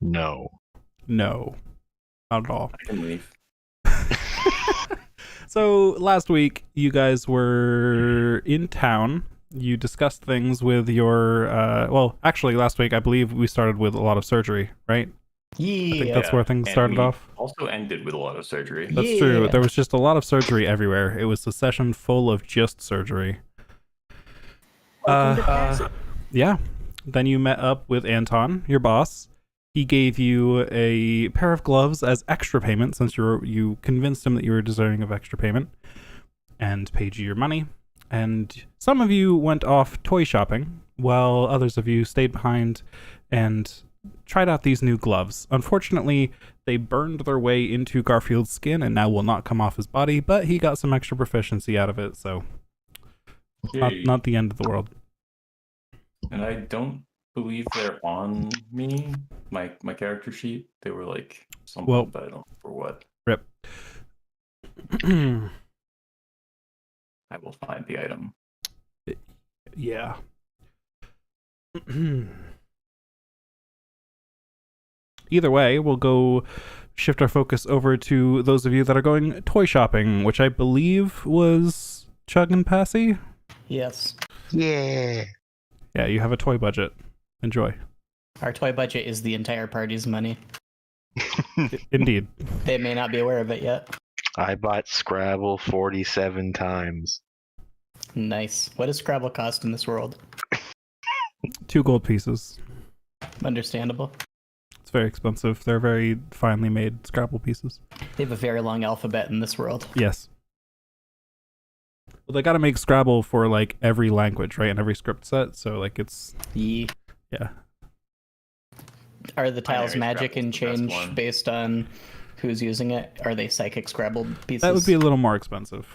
No. No, not at all. I can leave. So last week, you guys were in town. You discussed things with your, well, actually last week, I believe we started with a lot of surgery, right? Yeah. I think that's where things And started we off. Also ended with a lot of surgery. That's true. Yeah. There was just a lot of surgery everywhere. It was a session full of just surgery. Welcome to Paris. Yeah. Then you met up with Anton, your boss. He gave you a pair of gloves as extra payment since you convinced him that you were deserving of extra payment and paid you your money. And some of you went off toy shopping while others of you stayed behind and tried out these new gloves. Unfortunately, they burned their way into Garfield's skin and now will not come off his body, but he got some extra proficiency out of it, so not the end of the world. And I don't believe they're on me, my character sheet. They were like something, Well, but I don't remember what. Rip. I will find the item. Yeah. Either way, we'll go shift our focus over to those of you that are going toy shopping, which I believe was Chug and Passy. Yes. Yeah. Yeah, you have a toy budget. Enjoy. Our toy budget is the entire party's money. Indeed. They may not be aware of it yet. I bought Scrabble 47 times. Nice. What does Scrabble cost in this world? 2 gold pieces. Understandable. It's very expensive. They're very finely made Scrabble pieces. They have a very long alphabet in this world. Yes. Well, they gotta make Scrabble for, like, every language, right? And every script set, so, like, it's... Yeah. Yeah. Are the tiles Binary magic Scrabble's and the best change one. based on who's using it? Are they psychic Scrabble pieces? That would be a little more expensive.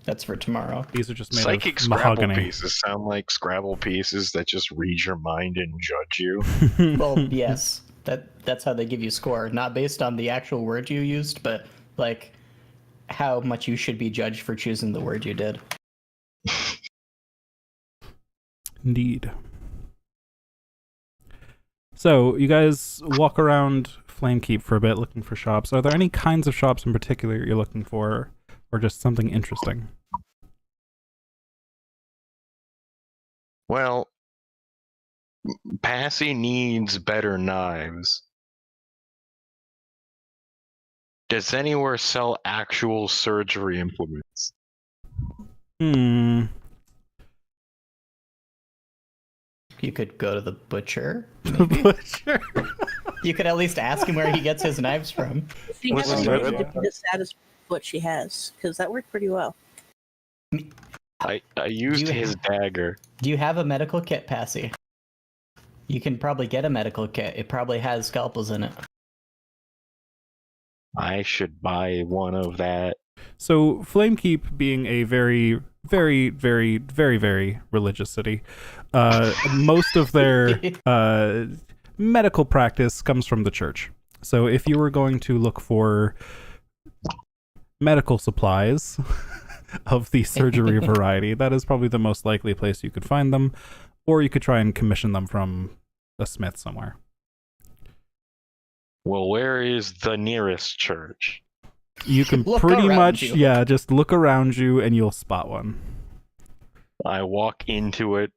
That's for tomorrow. These are just made Psychic of Scrabble mahogany. pieces sound like Scrabble pieces that just read your mind and judge you. Well, yes. That's how they give you score. Not based on the actual word you used, but, like, how much you should be judged for choosing the word you did. Indeed. So, you guys walk around Flamekeep for a bit looking for shops. Are there any kinds of shops in particular you're looking for, or just something interesting? Well, Passy needs better knives. Does anywhere sell actual surgery implements? Hmm. You could go to the butcher. The butcher. You could at least ask him where he gets his knives from. She What's has the a matter? way to satisfy what she has, because that worked pretty well. I used You- his dagger. Do you have a medical kit, Passy? You can probably get a medical kit. It probably has scalpels in it. I should buy one of that. So, Flamekeep being a very, very, very, very, very religious city, most of their medical practice comes from the church. So, if you were going to look for medical supplies of the surgery variety, that is probably the most likely place you could find them, or you could try and commission them from a smith somewhere. Well, where is the nearest church? You can Look pretty around much, you. yeah, just look around you and you'll spot one. I walk into it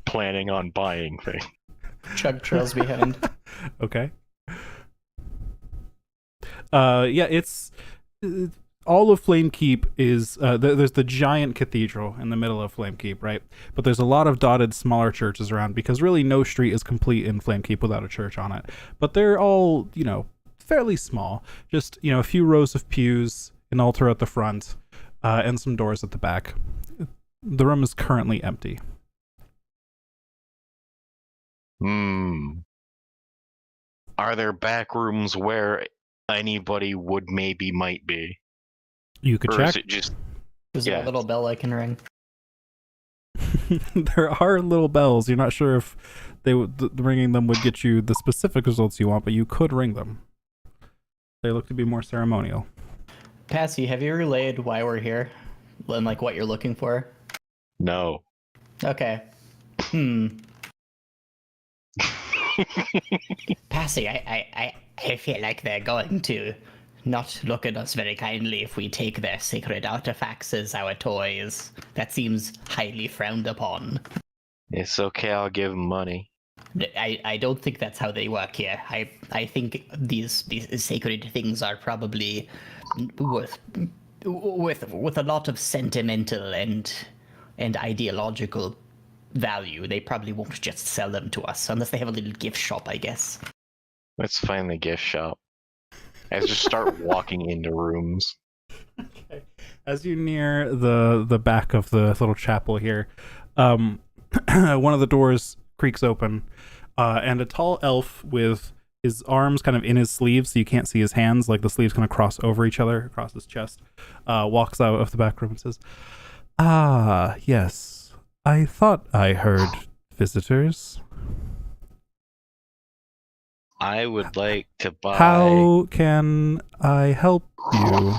planning on buying things. Chug trails behind. Okay. Yeah, it's all of Flamekeep is there's the giant cathedral in the middle of Flamekeep, right? But there's a lot of dotted smaller churches around because really no street is complete in Flamekeep without a church on it. But they're all, fairly small. Just, a few rows of pews, an altar at the front, and some doors at the back. The room is currently empty. Are there back rooms where anybody might be? You could Or check. is it just Is there a Yeah. little bell I can ring? There are little bells. You're not sure if ringing them would get you the specific results you want, but you could ring them. They look to be more ceremonial. Passy, have you relayed why we're here? And, like, what you're looking for? no? Okay. Passy, I feel like they're going to not look at us very kindly if we take their sacred artifacts as our toys. That seems highly frowned upon. It's okay, I'll give 'em money. I don't think that's how they work here. I think these sacred things are probably with a lot of sentimental and ideological value. They probably won't just sell them to us unless they have a little gift shop, I guess. Let's find the gift shop. I just start walking into rooms. Okay. As you near the back of the little chapel here, one of the doors creaks open, and a tall elf with his arms kind of in his sleeves, so you can't see his hands, like the sleeves kind of cross over each other across his chest, walks out of the back room and says, "Ah, yes. I thought I heard visitors. I would like to buy... How can I help you?"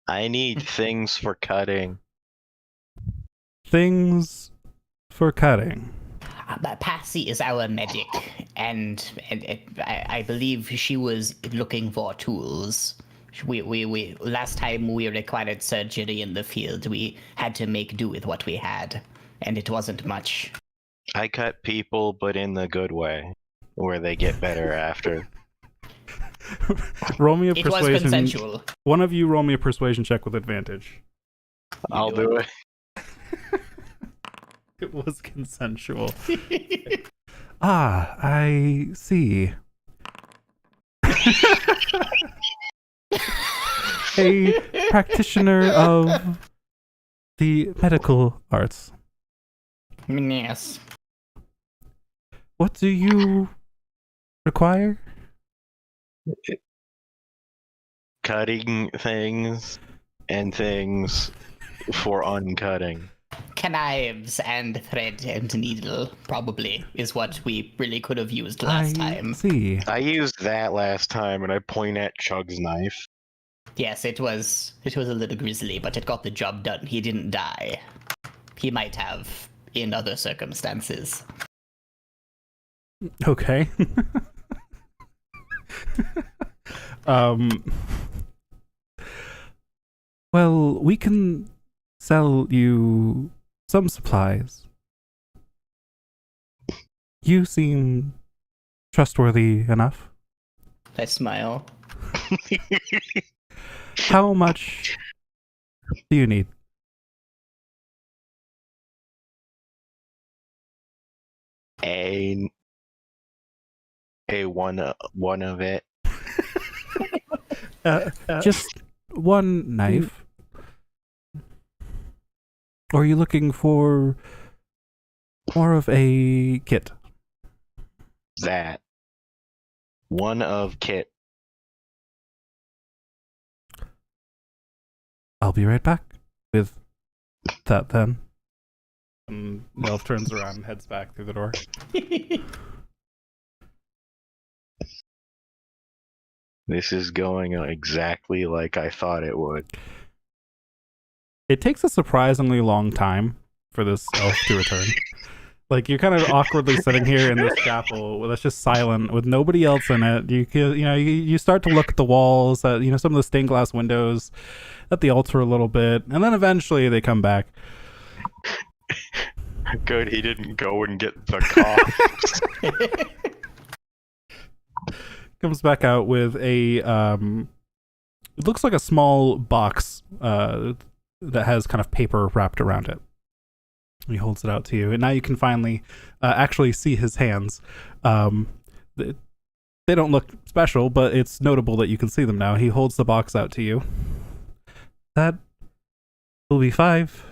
I need things for cutting. Things for cutting. Passy is our medic, and I believe she was looking for tools. We last time we required surgery in the field, we had to make do with what we had, and it wasn't much. I cut people, but in the good way, where they get better after. Roll me a It was persuasion. consensual. One of you roll me a persuasion check with advantage. I'll do it. It was consensual. Ah, I see. A practitioner of the medical arts. Yes. What do you require? Cutting things and things for uncutting. Knives and thread and needle, probably, is what we really could have used last I time. see. I used that last time, and I point at Chug's knife. Yes, it was a little grisly, but it got the job done. He didn't die. He might have in other circumstances. Okay. Well, we can sell you some supplies. You seem trustworthy enough. I smile. How much do you need? A one of it. Just one knife? Or are you looking for more of a kit? That. One of kit. I'll be right back with that then. And the elf turns around and heads back through the door. This is going exactly like I thought it would. It takes a surprisingly long time for this elf to return. Like, you're kind of awkwardly sitting here in this chapel that's just silent with nobody else in it. You start to look at the walls, at some of the stained glass windows, at the altar a little bit, and then eventually they come back. Good, he didn't go and get the cops. Comes back out with a it looks like a small box that has kind of paper wrapped around it. He holds it out to you, and now you can finally actually see his hands. They don't look special, but it's notable that you can see them now. He holds the box out to you. That will be 5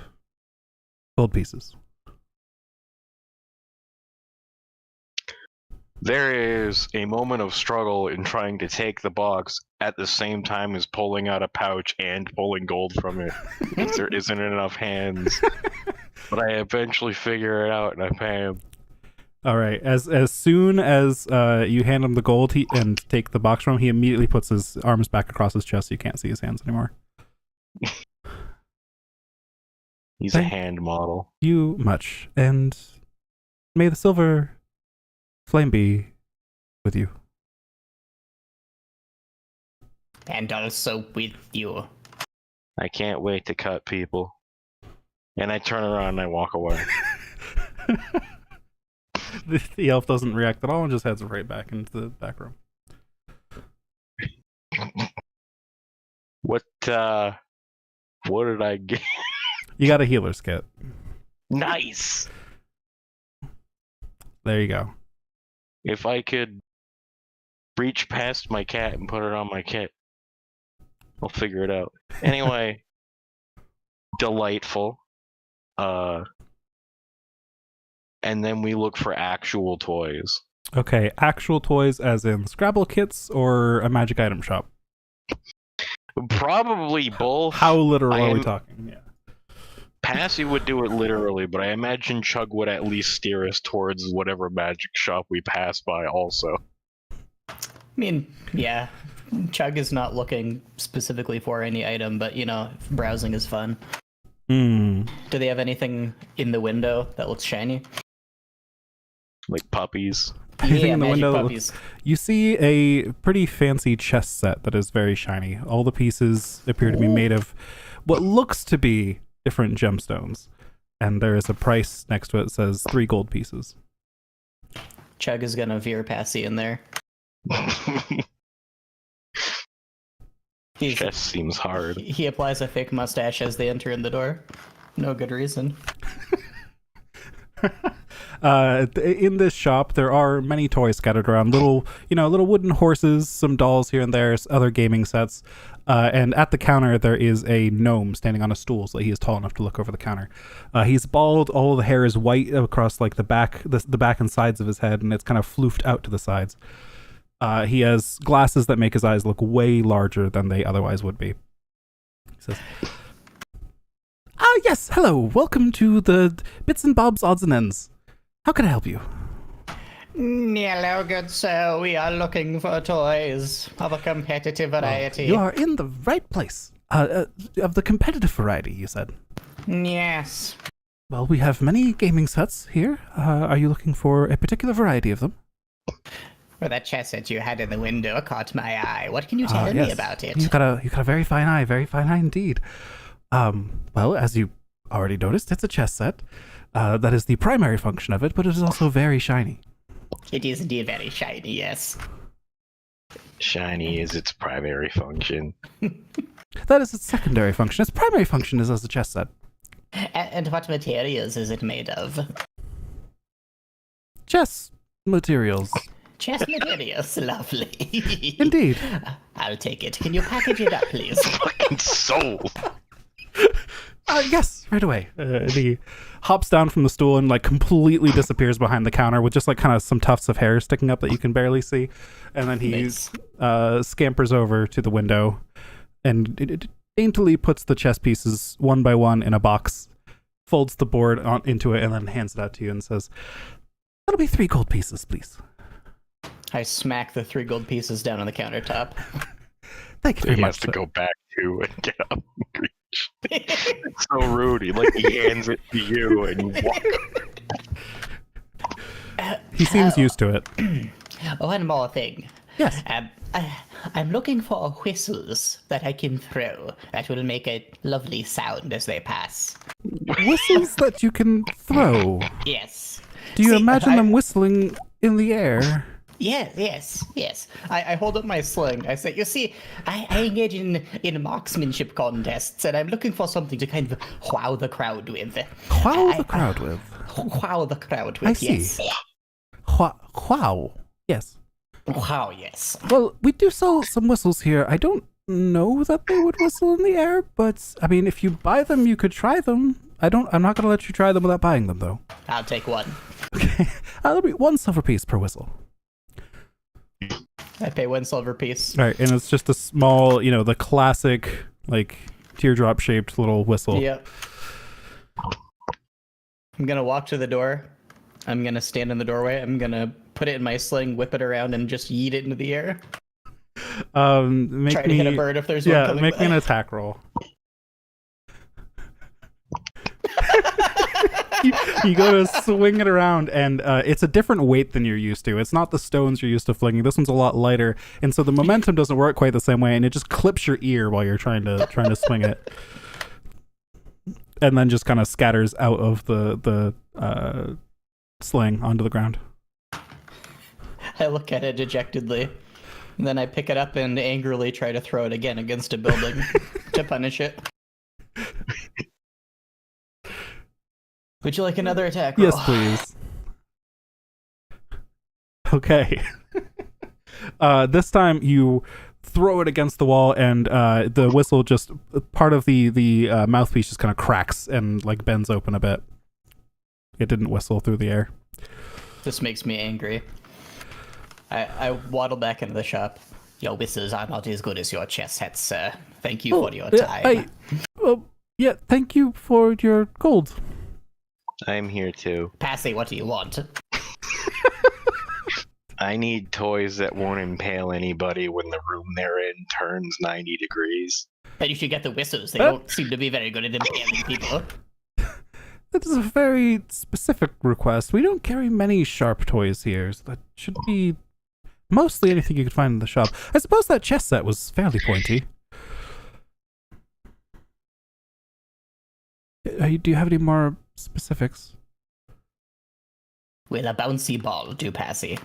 gold pieces. There is a moment of struggle in trying to take the box at the same time as pulling out a pouch and pulling gold from it. Because there isn't enough hands. But I eventually figure it out and I pay him. All right. As soon as you hand him the gold and take the box from him, he immediately puts his arms back across his chest so you can't see his hands anymore. He's a hand model. You much, and may the silver Flame be with you. And also with you. I can't wait to cut people. And I turn around and I walk away. The elf doesn't react at all and just heads right back into the back room. What did I get? You got a healer's kit. Nice! There you go. If I could reach past my cat and put it on my kit, I'll figure it out. Anyway, delightful. And then we look for actual toys. Okay, actual toys as in Scrabble kits or a magic item shop? Probably both. How literal are we talking? Yeah. Passy would do it literally, but I imagine Chug would at least steer us towards whatever magic shop we pass by also. I mean, yeah. Chug is not looking specifically for any item, but, you know, browsing is fun. Hmm. Do they have anything in the window that looks shiny? Like puppies. Anything Yeah, in the magic window that puppies. You see a pretty fancy chess set that is very shiny. All the pieces appear to be made of what looks to be different gemstones. And there is a price next to it that says 3 gold pieces. Chug is gonna veer Passy in there. Chess seems hard. He applies a fake mustache as they enter in the door. No good reason. In this shop, there are many toys scattered around. Little wooden horses, some dolls here and there, other gaming sets. And at the counter, there is a gnome standing on a stool, so he is tall enough to look over the counter. He's bald. All the hair is white across like the back and sides of his head, and it's kind of floofed out to the sides. He has glasses that make his eyes look way larger than they otherwise would be. He says, yes, hello. Welcome to the Bits and Bobs Odds and Ends. How can I help you? Hello, good sir. We are looking for toys of a competitive variety. You are in the right place. Of the competitive variety, you said. Yes. Well, we have many gaming sets here. Are you looking for a particular variety of them? Well, that chess set you had in the window caught my eye. What can you tell me Yes. about it? You've got a very fine eye indeed. Well, as you already noticed, it's a chess set. That is the primary function of it, but it is also very shiny. It is indeed very shiny, yes. Shiny is its primary function. That is its secondary function. Its primary function is as a chess set. And what materials is it made of? Chess materials. Chess materials, lovely. Indeed. I'll take it. Can you package it up, please? Fucking soul. Yes, right away. He hops down from the stool and like completely disappears behind the counter with just like kind of some tufts of hair sticking up that you can barely see. And then he Nice. scampers over to the window and daintily puts the chess pieces one by one in a box, folds the board into it, and then hands it out to you and says, "That'll be 3 gold pieces, please." I smack the 3 gold pieces down on the countertop. Thank you very He much. has to sir. go back to and get up and reach. It's so rude. He hands it to you and you walk. He seems used to it. One more thing. Yes. I'm looking for whistles that I can throw that will make a lovely sound as they pass. Whistles that you can throw. Yes. Do you See, imagine I- them whistling in the air? Yes. I hold up my sling. I say, you see, I engage in marksmanship contests, and I'm looking for something to kind of wow the crowd with. Wow I- the crowd with. Wow the crowd with, I see. yes. Wow. Yes. Wow, yes. Well, we do sell some whistles here. I don't know that they would whistle in the air, but I mean, if you buy them, you could try them. I'm not gonna let you try them without buying them, though. I'll take one. Okay. That'll be 1 silver piece per whistle. I pay 1 silver piece. All right, and it's just a small, the classic like teardrop shaped little whistle. Yep. I'm gonna walk to the door. I'm gonna stand in the doorway. I'm gonna put it in my sling, whip it around, and just yeet it into the air. Make Try to me hit a bird if there's one yeah, coming make me an by. attack roll. You go to swing it around, and it's a different weight than you're used to. It's not the stones you're used to flinging. This one's a lot lighter, and so the momentum doesn't work quite the same way, and it just clips your ear while you're trying to swing it, and then just kind of scatters out of the sling onto the ground. I look at it dejectedly, and then I pick it up and angrily try to throw it again against a building to punish it. Would you like another attack roll? Yes, please. Okay. This time you throw it against the wall, and the whistle just part of the mouthpiece just kind of cracks and like bends open a bit. It didn't whistle through the air. This makes me angry. I waddle back into the shop. Your whistles are not as good as your chest hats, sir. Thank you for your time. Yeah, thank you for your gold. I'm here too. Passy, what do you want? I need toys that won't impale anybody when the room they're in turns 90 degrees. Then you should get the whistles. They don't seem to be very good at impaling people. That is a very specific request. We don't carry many sharp toys here, so that should be mostly anything you could find in the shop. I suppose that chess set was fairly pointy. Do you have any more specifics? Will a bouncy ball do, Passy?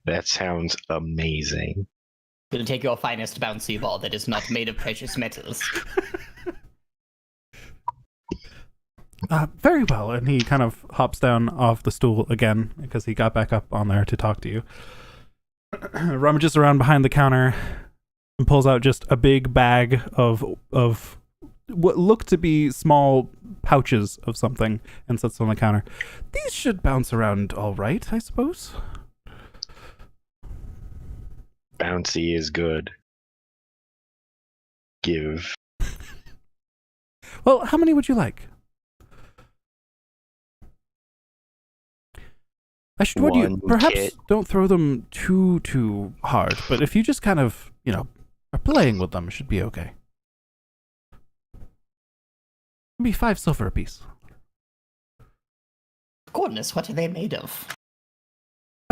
That sounds amazing. We'll take your finest bouncy ball that is not made of precious metals. Very well. And he kind of hops down off the stool again because he got back up on there to talk to you. Rummages around behind the counter and pulls out just a big bag of what look to be small pouches of something and sets it on the counter. These should bounce around all right, I suppose. Bouncy is good. Give. Well, how many would you like? I should warn you, perhaps kit. don't throw them too hard, but if you just kind of, are playing with them, it should be okay. Maybe 5 silver apiece. Goodness, what are they made of?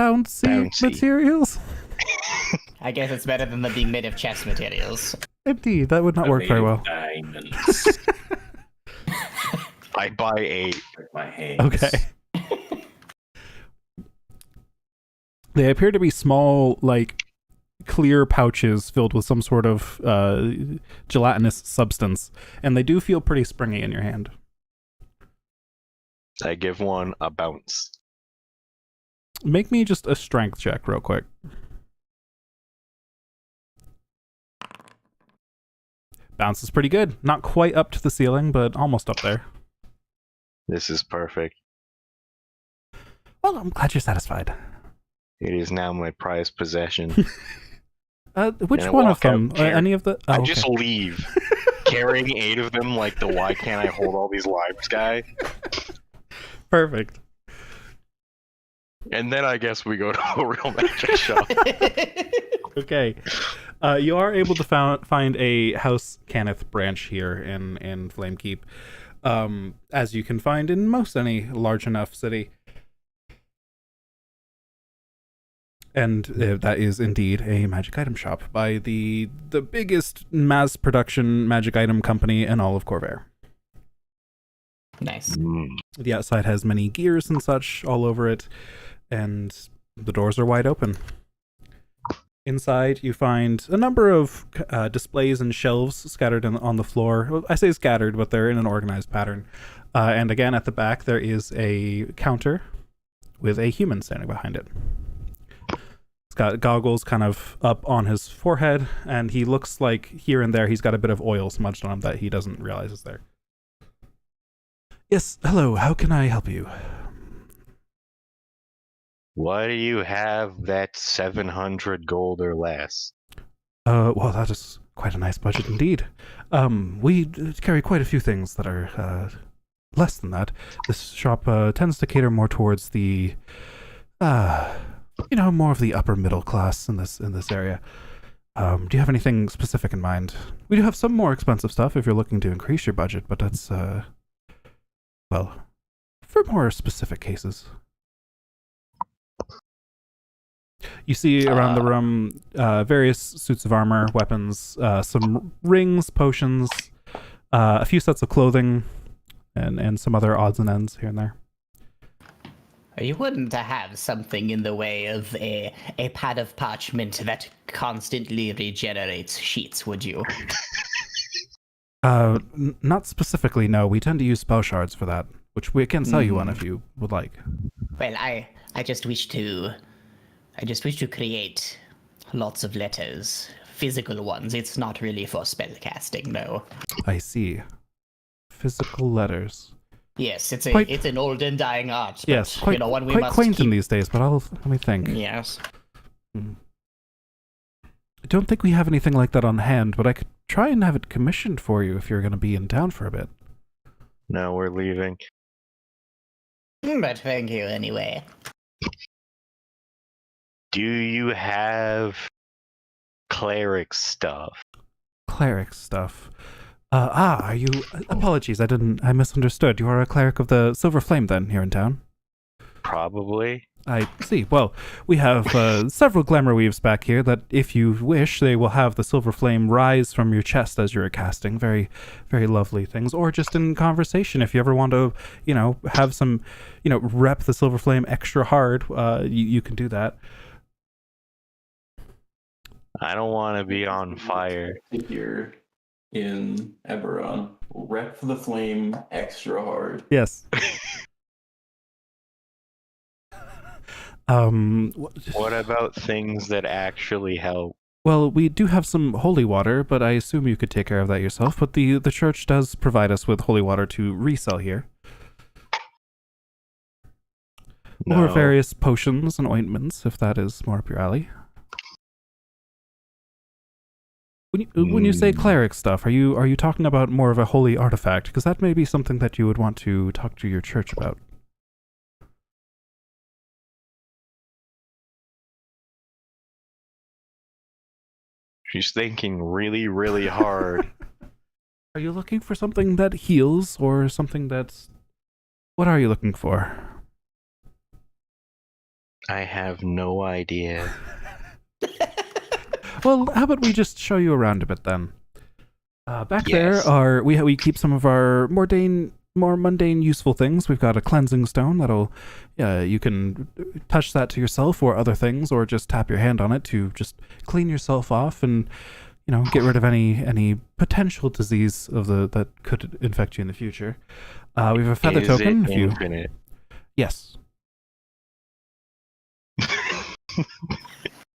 Bouncy materials? I guess it's better than them being made of chess materials. Indeed, that would not work very well. Diamonds. I buy 8. Like my hands. Okay. They appear to be small, like, clear pouches filled with some sort of gelatinous substance, and they do feel pretty springy in your hand. I give one a bounce. Make me just a strength check real quick. Bounce is pretty good. Not quite up to the ceiling, but almost up there. This is perfect. Well, I'm glad you're satisfied. It is now my prized possession. Which And I one of walk out them? there. Any of the? Oh, I okay. just leave, carrying 8 of them like the why can't I hold all these lives guy. Perfect. And then I guess we go to a real magic shop. Okay. You are able to find a House Cannith branch here in Flamekeep, as you can find in most any large enough city. And that is indeed a magic item shop by the biggest mass production magic item company in all of Corvair. Nice. The outside has many gears and such all over it, and the doors are wide open. Inside, you find a number of displays and shelves scattered on the floor. Well, I say scattered, but they're in an organized pattern. And again, at the back, there is a counter with a human standing behind it. He's got goggles kind of up on his forehead, and he looks like here and there he's got a bit of oil smudged on him that he doesn't realize is there. Yes, hello, how can I help you? Why do you have that 700 gold or less? Well, that is quite a nice budget indeed. We carry quite a few things that are less than that. This shop tends to cater more towards the, more of the upper middle class in this area. Do you have anything specific in mind? We do have some more expensive stuff if you're looking to increase your budget, but that's, for more specific cases. You see around the room various suits of armor, weapons, some rings, potions, a few sets of clothing, and some other odds and ends here and there. You wouldn't have something in the way of a pad of parchment that constantly regenerates sheets, would you? Not specifically, no. We tend to use spell shards for that, which we can sell you one if you would like. Well, I just wish to create lots of letters, physical ones. It's not really for spellcasting, no. I see. Physical letters. Yes, it's Quite- an old and dying art. But, Yes, quite, one we quite must quaint in keep. these days, but let me think. Yes. I don't think we have anything like that on hand, but I could try and have it commissioned for you if you're going to be in town for a bit. No, we're leaving. But thank you anyway. Do you have cleric stuff? Cleric stuff. Are you... Apologies, I misunderstood. You are a cleric of the Silver Flame then, here in town? Probably. I see. Well, we have several glamour weaves back here that, if you wish, they will have the silver flame rise from your chest as you're casting. Very, very lovely things. Or just in conversation, if you ever want to, have some, rep the silver flame extra hard, you can do that. I don't want to be on fire. Here in Eberron, rep the flame extra hard. Yes. What about things that actually help? Well, we do have some holy water, but I assume you could take care of that yourself. But the church does provide us with holy water to resell here. No. Or various potions and ointments, if that is more up your alley. When you say cleric stuff, are you talking about more of a holy artifact? Because that may be something that you would want to talk to your church about. She's thinking really, really hard. Are you looking for something that heals, or something that's... What are you looking for? I have no idea. Well, how about we just show you around a bit then? Back Yes. there are we keep some of our more mundane, useful things. We've got a cleansing stone that'll you can touch that to yourself or other things, or just tap your hand on it to just clean yourself off and get rid of any potential disease that could infect you in the future. We have a feather Is token. it infinite? Yes.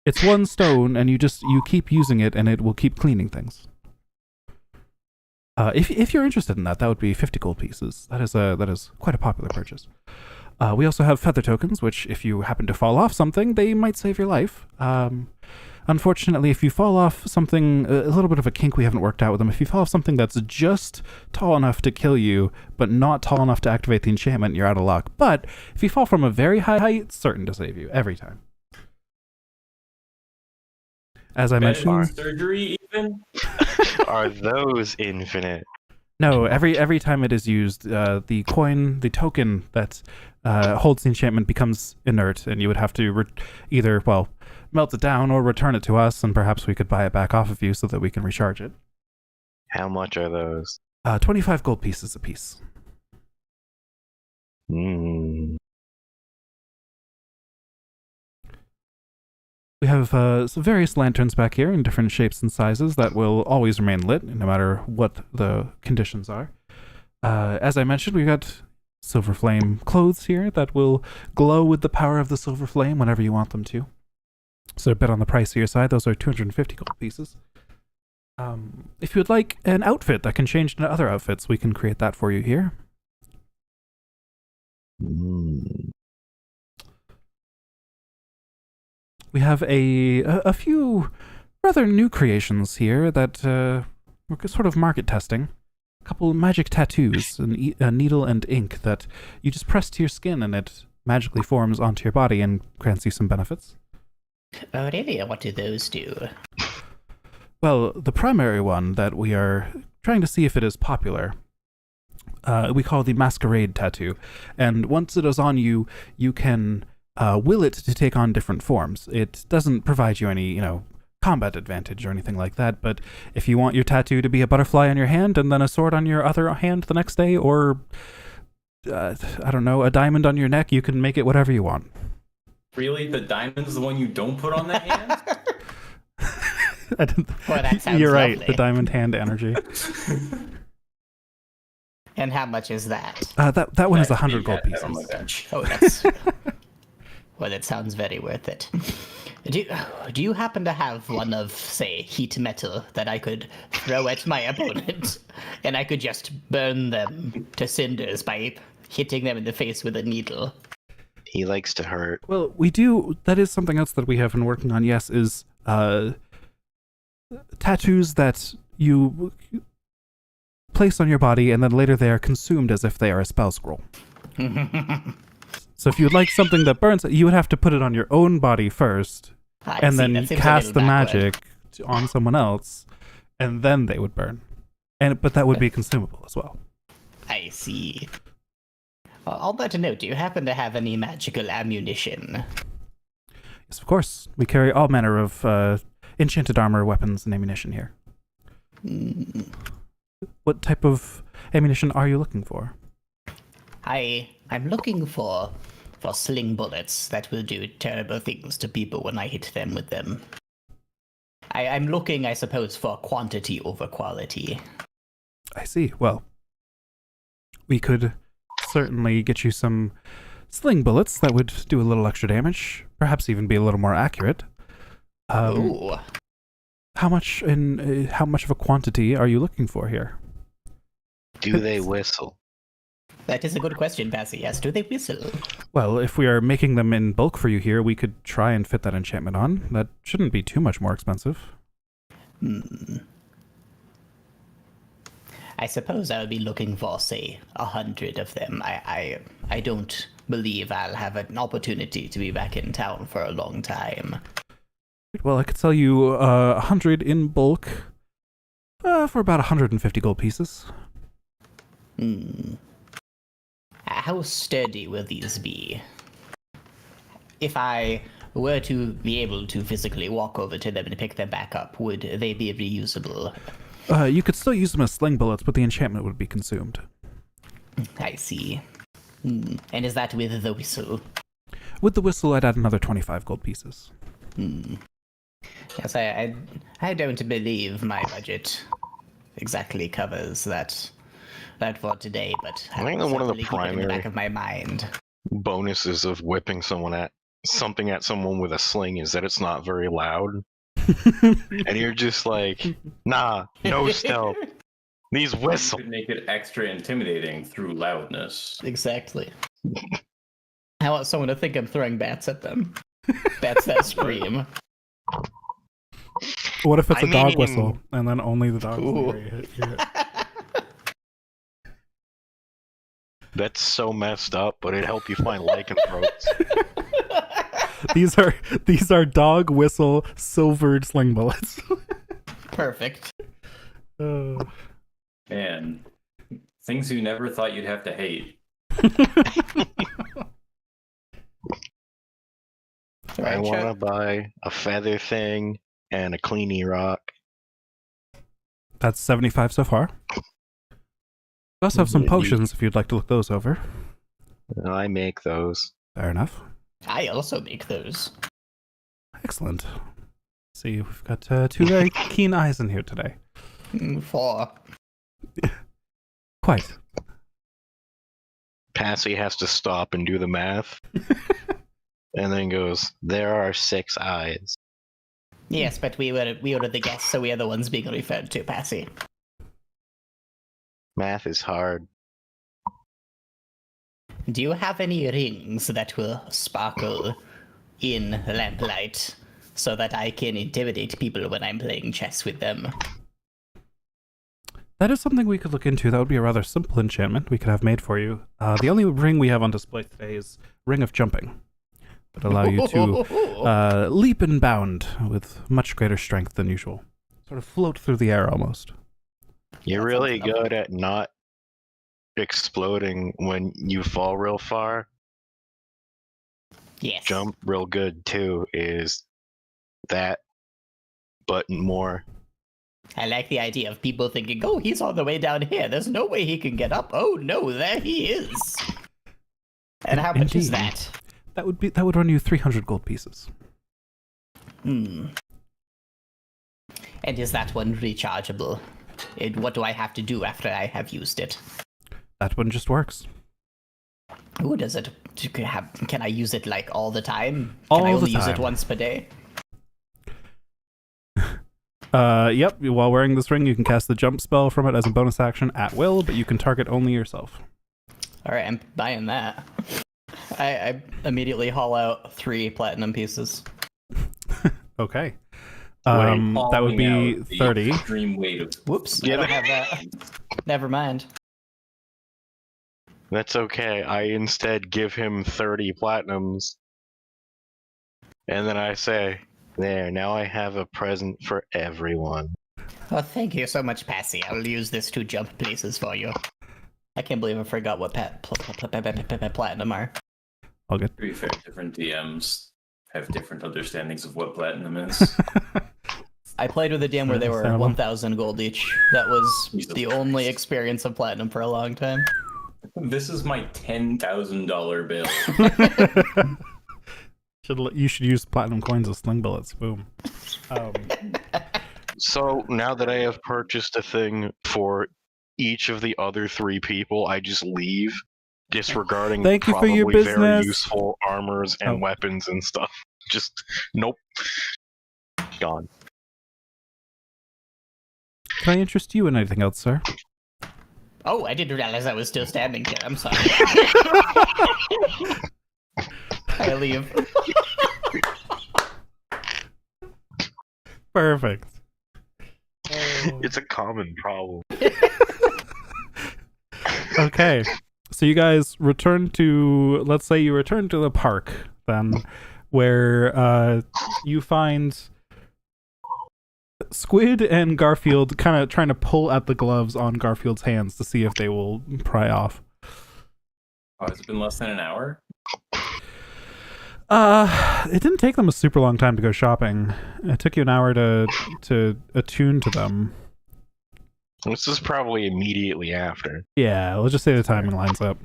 It's one stone, and you keep using it, and it will keep cleaning things. If you're interested in that would be 50 gold pieces. That is quite a popular purchase. We also have feather tokens, which if you happen to fall off something, they might save your life. Unfortunately, if you fall off something, a little bit of a kink we haven't worked out with them, if you fall off something that's just tall enough to kill you, but not tall enough to activate the enchantment, you're out of luck. But if you fall from a very high height, it's certain to save you, every time. As I mentioned... surgery even? Are those infinite? No, every time it is used, the token that holds the enchantment becomes inert, and you would have to either melt it down or return it to us, and perhaps we could buy it back off of you so that we can recharge it. How much are those? 25 gold pieces apiece. We have some various lanterns back here in different shapes and sizes that will always remain lit, no matter what the conditions are. As I mentioned, we've got silver flame clothes here that will glow with the power of the silver flame whenever you want them to. So a bit on the pricier side, those are 250 gold pieces. If you would like an outfit that can change into other outfits, we can create that for you here. We have a few rather new creations here that we're sort of market testing. A couple magic tattoos, a needle and ink that you just press to your skin and it magically forms onto your body and grants you some benefits. Oh, really? What do those do? Well, the primary one that we are trying to see if it is popular we call the Masquerade Tattoo. And once it is on you, you can will it to take on different forms. It doesn't provide you any, combat advantage or anything like that, but if you want your tattoo to be a butterfly on your hand and then a sword on your other hand the next day, or, I don't know, a diamond on your neck, you can make it whatever you want. Really? The diamond's the one you don't put on the hand? Well, that sounds You're right, lovely. the diamond hand energy. And how much is that? That one is That 100 big gold hat on my pieces. bench. Oh, that's... Well, that sounds very worth it. Do you happen to have one of, say, heat metal that I could throw at my opponent, and I could just burn them to cinders by hitting them in the face with a needle? He likes to hurt. Well, we do. That is something else that we have been working on. Yes, is tattoos that you place on your body, and then later they are consumed as if they are a spell scroll. So if you'd like something that burns, you would have to put it on your own body first, and then cast the magic on someone else, and then they would burn. But that would be consumable as well. I see. On that note, do you happen to have any magical ammunition? Yes, of course. We carry all manner of enchanted armor, weapons, and ammunition here. What type of ammunition are you looking for? I'm looking for sling bullets that will do terrible things to people when I hit them with them. I'm looking, I suppose, for quantity over quality. I see. Well, we could certainly get you some sling bullets that would do a little extra damage, perhaps even be a little more accurate. Ooh. How much of a quantity are you looking for here? Do they whistle? That is a good question, Passy. Yes, do they whistle? Well, if we are making them in bulk for you here, we could try and fit that enchantment on. That shouldn't be too much more expensive. I suppose I would be looking for, say, 100 of them. I don't believe I'll have an opportunity to be back in town for a long time. Well, I could sell you 100 in bulk for about 150 gold pieces. How sturdy will these be? If I were to be able to physically walk over to them and pick them back up, would they be reusable? You could still use them as sling bullets, but the enchantment would be consumed. I see. And is that with the whistle? With the whistle, I'd add another 25 gold pieces. Yes, I don't believe my budget exactly covers that for today, but I think will one of the certainly keep it in the primary- back of my mind. Bonuses of whipping something at someone with a sling is that it's not very loud. And you're just like, nah, no stealth. These You whistle. could make it extra intimidating through loudness. Exactly. I want someone to think I'm throwing bats at them. Bats that scream. What if it's I a dog mean- whistle, and then only the dogs Ooh. hear it? That's so messed up, but it'd help you find lycanthropes. These are dog whistle silvered sling bullets. Perfect. Man, things you never thought you'd have to hate. I Right, want to Chuck? buy a feather thing and a cleanie rock. That's 75 so far. We also have some potions if you'd like to look those over. I make those. Fair enough. I also make those. Excellent. See, we've got two very keen eyes in here today. 4. Quite. Passy has to stop and do the math. And then goes, there are 6 eyes. Yes, but we were the guests, so we are the ones being referred to, Passy. Math is hard. Do you have any rings that will sparkle in lamplight so that I can intimidate people when I'm playing chess with them? That is something we could look into. That would be a rather simple enchantment we could have made for you. The only ring we have on display today is Ring of Jumping. That allow you to leap and bound with much greater strength than usual. Sort of float through the air almost. You're really good at not exploding when you fall real far, Yes. jump real good too, is that, but more. I like the idea of people thinking, oh, he's all the way down here. There's no way he can get up. Oh, no, there he is. And how much is Indeed. that? That would run you 300 gold pieces. Hmm. And is that one rechargeable? What do I have to do after I have used it? That one just works. Ooh, does it? Can I use it like all the time? All Can I the only use it time. once per day? Yep, while wearing this ring, you can cast the jump spell from it as a bonus action at will, but you can target only yourself. All right, I'm buying that. I immediately haul out 3 platinum pieces. Okay. Wait, That would be hauling out the 30. Extreme weight of Whoops, Yeah, I don't have that. Never mind. That's okay. I instead give him 30 platinums. And then I say, there, now I have a present for everyone. Oh, thank you so much, Passy. I'll use this to jump places for you. I can't believe I forgot what platinum are. All good. To be fair, different DMs have different understandings of what platinum is. I played with a DM where they were Understandable. 1,000 gold each. That was Jesus the only Christ. experience of platinum for a long time. This is my $10,000 bill. You should use platinum coins as sling bullets. Boom. So now that I have purchased a thing for each of the other 3 people, I just leave, disregarding Thank you for probably your very business. useful armors and Oh. weapons and stuff. Just, nope. Gone. Can I interest you in anything else, sir? Oh, I didn't realize I was still standing here. I'm sorry. I leave. Perfect. It's a common problem. Okay. So you guys return to, let's say you return to the park then, where you find Squid and Garfield kind of trying to pull at the gloves on Garfield's hands to see if they will pry off. Oh, has it been less than an hour? It didn't take them a super long time to go shopping. It took you an hour to attune to them. This is probably immediately after. Yeah, let's just say the timing lines up.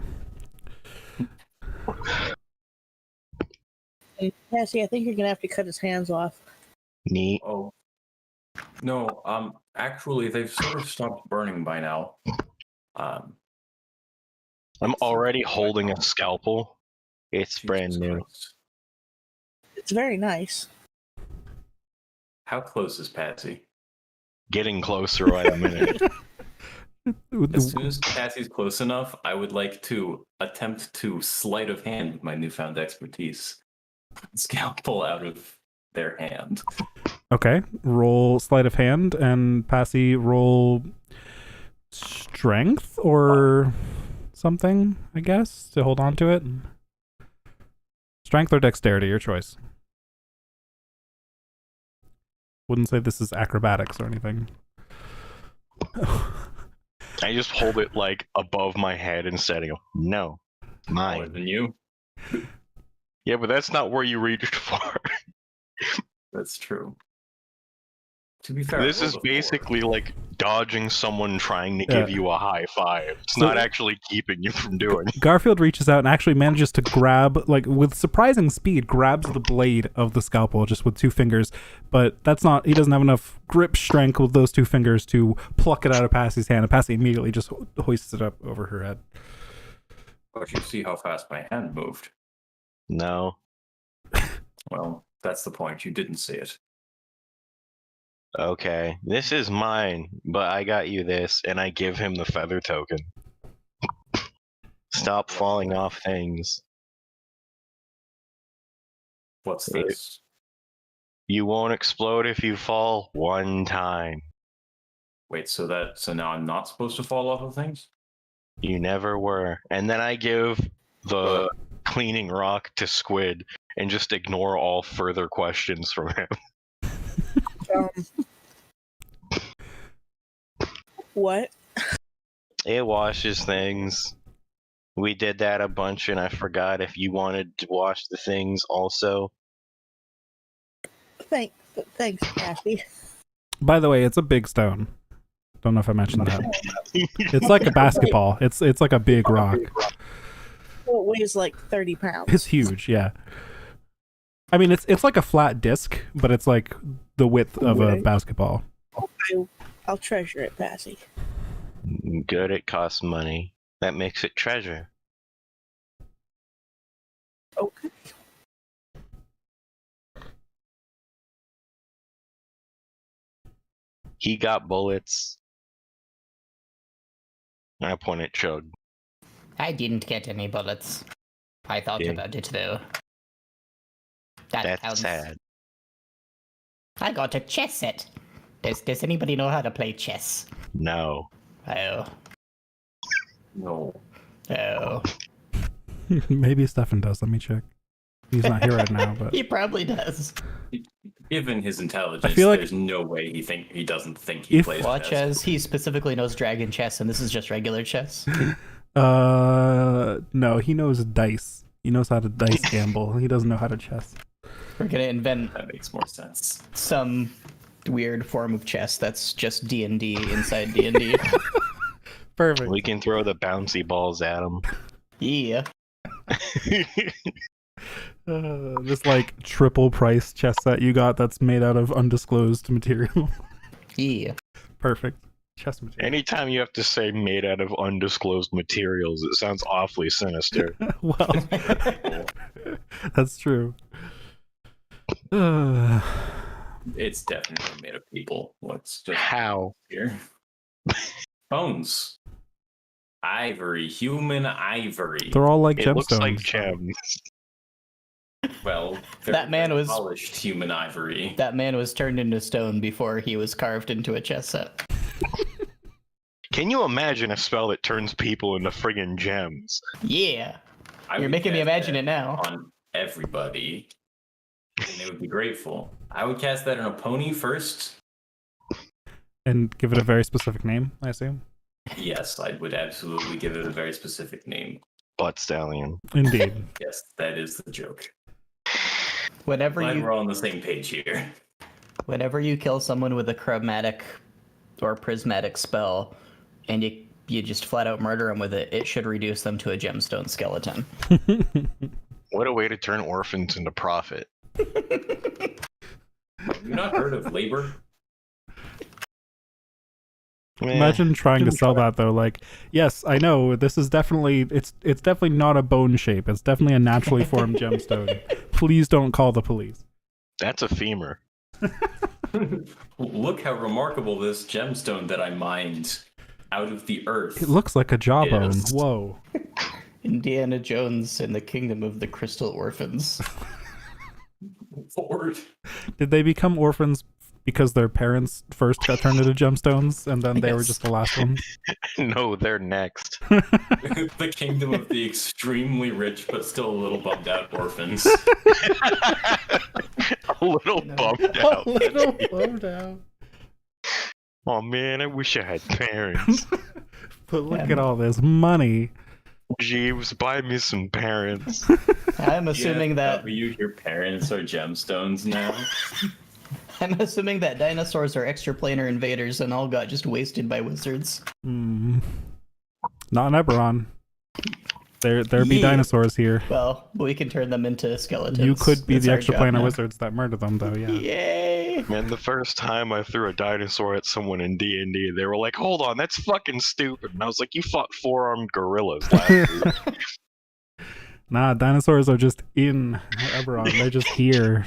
Hey, Cassie, I think you're gonna have to cut his hands off. Neat. Oh. No, actually, they've sort of stopped burning by now. I'm already holding a scalpel. It's brand Jesus new. Christ. It's very nice. How close is Patsy? Getting closer by the minute. As soon as Patsy's close enough, I would like to attempt to sleight of hand with my newfound expertise. Scalpel out of their hand. Okay, roll sleight of hand, and Passy roll strength or something, I guess, to hold on to it. Strength or dexterity, your choice. Wouldn't say this is acrobatics or anything. I just hold it like above my head instead of no, More mine. than you. Yeah, but that's not where you reached for. That's true. To be fair, This I is rolled a 4. basically like dodging someone trying to Yeah. give you a high five. It's So- not actually keeping you from doing it. Garfield reaches out and actually manages to grab, like with surprising speed, grabs the blade of the scalpel just with 2 fingers. But that's not, he doesn't have enough grip strength with those 2 fingers to pluck it out of Passy's hand. And Passy immediately just hoists it up over her head. But you see how fast my hand moved. No. Well, that's the point. You didn't see it. Okay. This is mine, but I got you this, and I give him the feather token. Stop falling off things. What's It- this? You won't explode if you fall 1 time. Wait, so now I'm not supposed to fall off of things? You never were. And then I give the cleaning rock to Squid and just ignore all further questions from him. What? It washes things. We did that a bunch, and I forgot if you wanted to wash the things also. Thanks, Cassie. By the way, it's a big stone. Don't know if I mentioned that. It's like a basketball. It's like a big rock. Well, it weighs like 30 pounds. It's huge, yeah. I mean, it's like a flat disc, but it's like the width of a basketball. I'll treasure it, Passy. Good, it costs money. That makes it treasure. Okay. He got bullets. I point at Chug. I didn't get any bullets. I thought Yeah. about it though. That That's sad. I got a chess set. Does anybody know how to play chess? No. Oh. No. Oh. Maybe Stefan does. Let me check. He's not here right now, but He probably does. Given his intelligence, I feel like- there's no way he doesn't think he If- plays Watch chess. as he specifically knows dragon chess, and this is just regular chess. no, he knows dice. He knows how to dice gamble. He doesn't know how to chess. We're gonna invent That makes more sense. some weird form of chess that's just D&D inside D&D. Perfect. We can throw the bouncy balls at him. Yeah. This like triple price chess set you got that's made out of undisclosed material. Yeah. Perfect. Chess material. Anytime you have to say made out of undisclosed materials, it sounds awfully sinister. Well, that's true. It's definitely made of people. Let's just How? here. Bones. Ivory. Human ivory. They're all like It gemstones. looks like gems. Well, That man was- polished human ivory. That man was turned into stone before he was carved into a chess set. Can you imagine a spell that turns people into friggin' gems? Yeah. I You're would making me cast imagine that it now. on everybody, and they would be grateful. I would cast that on a pony first. And give it a very specific name, I assume. Yes, I would absolutely give it a very specific name. Butt stallion. Indeed. Yes, that is the joke. Whenever Glad you we're all on the same page here. Whenever you kill someone with a chromatic or prismatic spell, and you just flat out murder them with it, it should reduce them to a gemstone skeleton. What a way to turn orphans into profit. Have you not heard of labor? Imagine trying to sell that though. Like, yes, I know this is definitely it's definitely not a bone shape. It's definitely a naturally formed gemstone. Please don't call the police. That's a femur. Look how remarkable this gemstone that I mined out of the earth. It looks like a jawbone. Yes. Whoa. Indiana Jones and the Kingdom of the Crystal Orphans. Lord. Did they become orphans because their parents first got turned into gemstones and then they were Yes. just the last ones? No, they're next. The kingdom of the extremely rich but still a little bummed out orphans. A little bummed out. little bummed out. Oh man, I wish I had parents. But look at all this money. Jeeves, buy me some parents. I'm assuming that your parents are gemstones now. I'm assuming that dinosaurs are extraplanar invaders and all got just wasted by wizards. Hmm. Not in Eberron. There be Yeah. dinosaurs here. Well, we can turn them into skeletons. You could be That's the our job extraplanar now. wizards that murder them, though. Yeah. Yay! Man, the first time I threw a dinosaur at someone in D&D, they were like, "Hold on, that's fucking stupid." And I was like, "You fought four-armed gorillas last week." Nah, dinosaurs are just in Eberron. They're just here.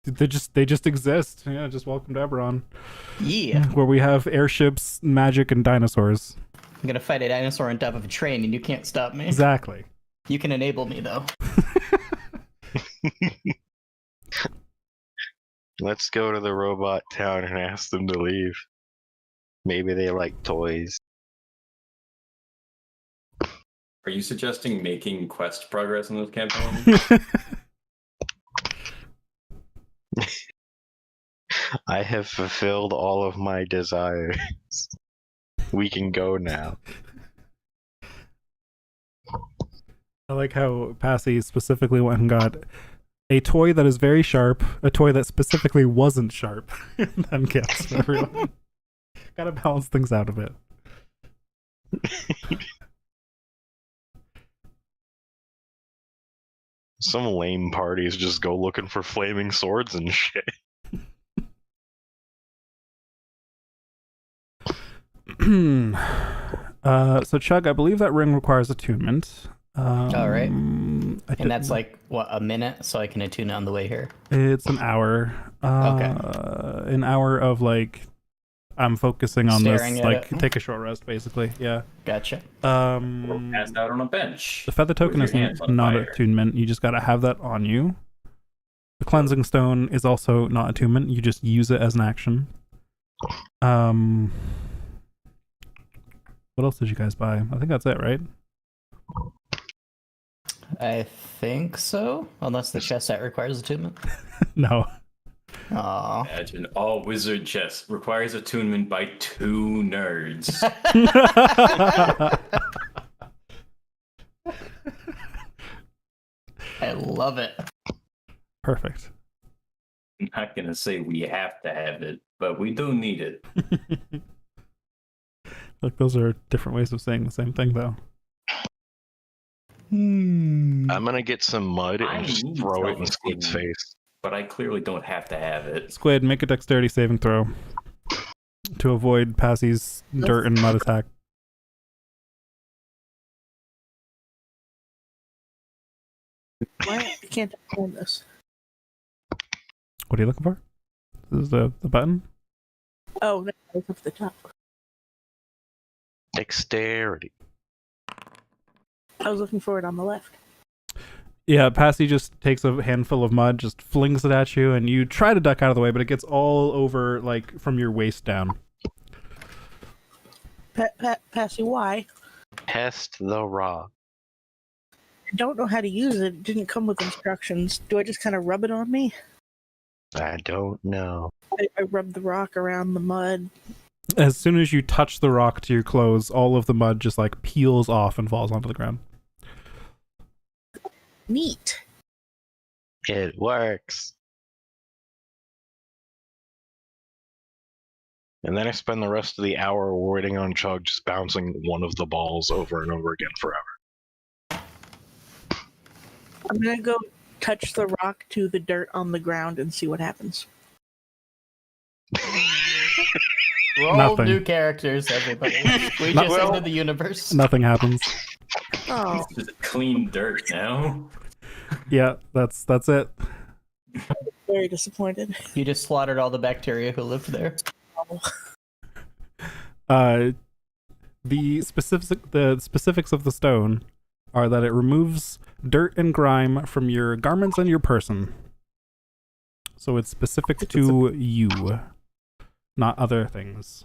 They just exist. Yeah, just welcome to Eberron, Yeah. where we have airships, magic, and dinosaurs. I'm gonna fight a dinosaur on top of a train and you can't stop me. Exactly. You can enable me though. Let's go to the robot town and ask them to leave. Maybe they like toys. Are you suggesting making quest progress in this campaign? I have fulfilled all of my desires. We can go now. I like how Passy specifically went and got a toy that is very sharp, a toy that specifically wasn't sharp, and then gets everyone. Gotta balance things out a bit. Some lame parties just go looking for flaming swords and shit. So Chug, I believe that ring requires attunement. All right. And And that's like, what, a minute? So I can attune it on the way here. It's an hour. Okay. An hour of like, I'm focusing on Staring this, at like it. take a short rest, basically. Yeah. Gotcha. Passed out on a bench. The feather token with is your hands on not fire. attunement. You just gotta have that on you. The cleansing stone is also not attunement. You just use it as an action. What else did you guys buy? I think that's it, right? I think so. Unless the chest set requires attunement. No. Aw. Imagine all wizard chess requires attunement by 2 nerds. I love it. Perfect. I'm not gonna say we have to have it, but we do need it. Look, those are different ways of saying the same thing, though. I'm gonna get some mud I and just need throw it in something. Squid's face. But I clearly don't have to have it. Squid, make a dexterity saving throw to avoid Passy's dirt and mud attack. Why I can't find this? What are you looking for? This is the button? Oh, no, it's up the top. Dexterity. I was looking for it on the left. Yeah, Passy just takes a handful of mud, just flings it at you, and you try to duck out of the way, but it gets all over, like, from your waist down. Passy, why? Test the rock. I don't know how to use it. It didn't come with instructions. Do I just kind of rub it on me? I don't know. I rub the rock around the mud. As soon as you touch the rock to your clothes, all of the mud just, like, peels off and falls onto the ground. Neat. It works. And then I spend the rest of the hour waiting on Chug, just bouncing one of the balls over and over again forever. I'm gonna go touch the rock to the dirt on the ground and see what happens. Roll Nothing. new characters, everybody. We Not- just ended the universe. Nothing happens. Oh, It's just clean dirt now. Yeah, that's it. very disappointed. You just slaughtered all the bacteria who lived there. The specifics of the stone are that it removes dirt and grime from your garments and your person. So it's specific to you, not other things.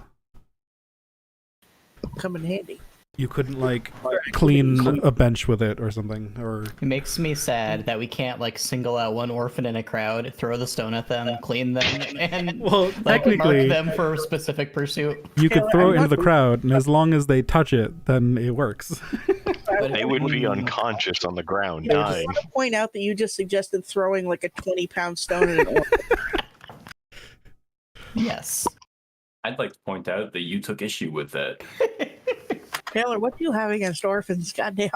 Come in handy. You couldn't, like, clean a bench with it or something, or... It makes me sad that we can't like single out one orphan in a crowd, throw the stone at them, clean them, and Well, like technically, mark them for a specific pursuit. you could Yeah, throw I'm it into not- the crowd, and as long as they touch it, then it works. But They would be unconscious on the ground, I just dying. want to point out that you just suggested throwing like a 20-pound stone at an orphan. Yes. I'd like to point out that you took issue with that. Taylor, what do you have against orphans? Goddamn.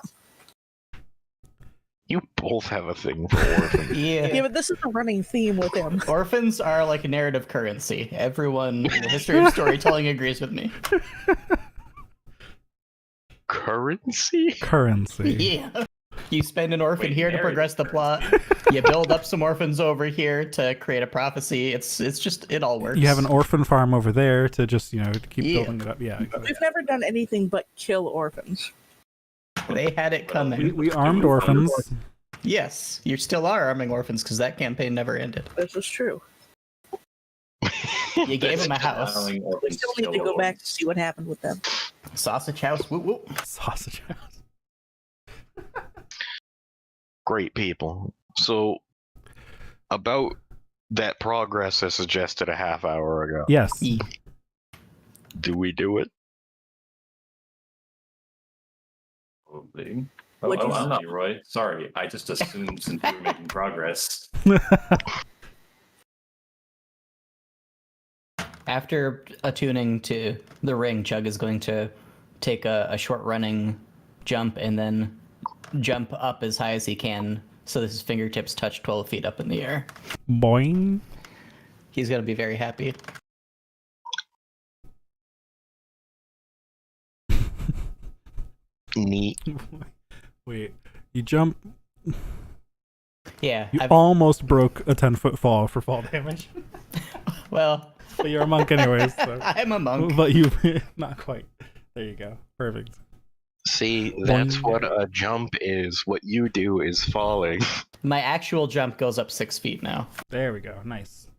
You both have a thing for orphans. Yeah, Yeah. but this is a running theme with him. Orphans are like a narrative currency. Everyone in the history of storytelling agrees with me. Currency? Currency. Yeah. You spend an orphan Wait, here to narrative progress the plot. You build up some orphans over here to create a prophecy. It's just it all works. You have an orphan farm over there to just, to keep Yeah. building it up. Yeah, exactly. We've never done anything but kill orphans. They had it coming. We armed orphans. Yes, you still are arming orphans because that campaign never ended. This is true. You gave them a house. Allowing We orphans still need to kill go back orphans. to see what happened with them. Sausage house. Woo woo. Sausage house. Great people. So, about that progress I suggested a half hour ago. Yes. E. Do we do it? Probably. Oh, What'd you I'm say? not Roy. Sorry, I just assumed since we were making progress. After attuning to the ring, Chug is going to take a short running jump and then jump up as high as he can so that his fingertips touch 12 feet up in the air. Boing. He's going to be very happy. Neat. Wait, you jump. Yeah. You almost broke a 10-foot fall for fall damage. Well, But you're a monk anyways. So. I'm a monk. But you, not quite. There you go. Perfect. See, that's Boing. what a jump is. What you do is falling. My actual jump goes up 6 feet now There we go. Nice.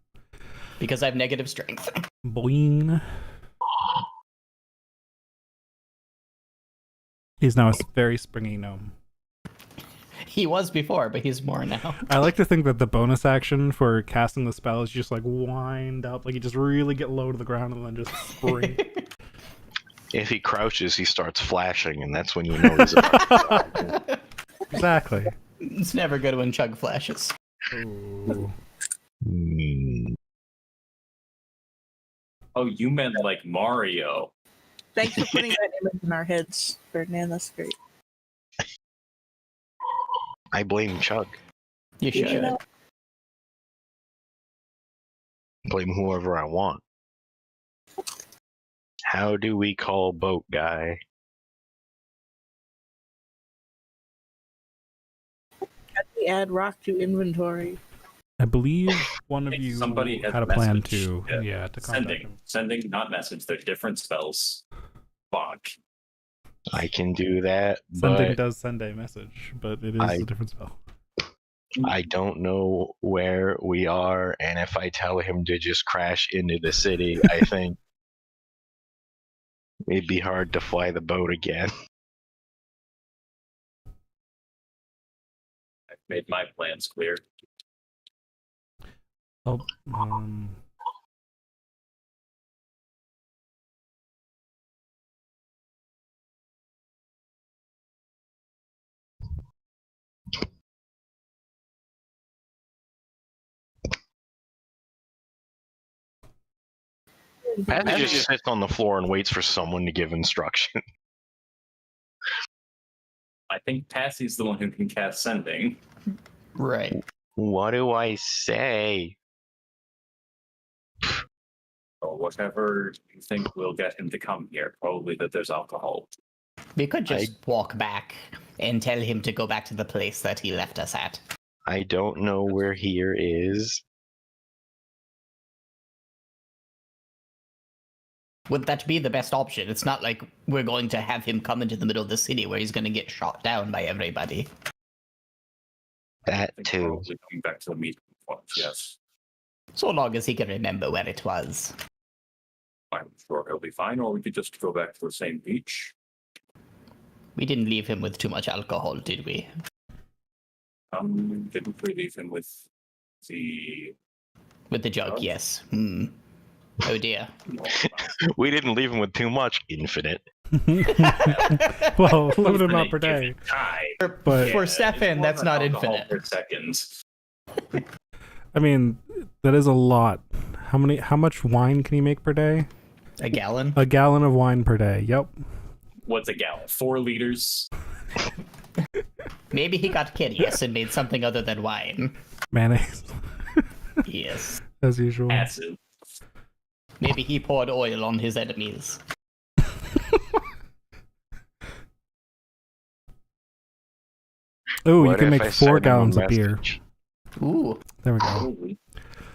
because I have negative strength. Boing. He's now a very springy gnome. He was before, but he's more now. I like to think that the bonus action for casting the spell is just like wind up, like you just really get low to the ground and then just spring. If he crouches, he starts flashing, and that's when you know he's about to die. Exactly. It's never good when Chug flashes. Ooh. Hmm. Oh, you meant like Mario. Thanks for putting that image in our heads, Ferdinand. That's great. I blame Chug. You should. You know, Blame whoever I want. How do we call boat guy? how do we add rock to inventory? I believe one of If you somebody has had a plan message, to, yeah, to contact Sending, him. sending, not message. They're different spells. Fuck. I can do that, Sending but does send a message, but it is a different spell. I don't know where we are, and if I tell him to just crash into the city, I think it'd be hard to fly the boat again. I've made my plans clear. Oh, Patty just sits on the floor and waits for someone to give instruction. I think Passy's the one who can cast sending. Right. What do I say? Or whatever you think will get him to come here. Probably that there's alcohol. We could just walk back and tell him to go back to the place that he left us at. I don't know where here is. Would that be the best option? It's not like we're going to have him come into the middle of the city where he's going to get shot down by everybody. That I think too. probably going back to the meeting point, yes. So long as he can remember where it was. I'm sure he'll be fine, or we could just go back to the same beach. We didn't leave him with too much alcohol, did we? Didn't we leave him with the... With the jug, yes. Oh dear. We didn't leave him with too much. Infinite. well, limited amount per day. Infinite tie. But For it's Stefan, more that's than not alcohol infinite. Per seconds. I mean, that is a lot. How much wine can you make per day? A gallon? A gallon of wine per day. Yep. What's a gallon? 4 liters? Maybe he got curious and made something other than wine. Mayonnaise, Yes. as usual. Acid. Maybe he poured oil on his enemies. Oh, you What can if make I 4 send him a gallons of beer. message? Ooh. There we go. Probably.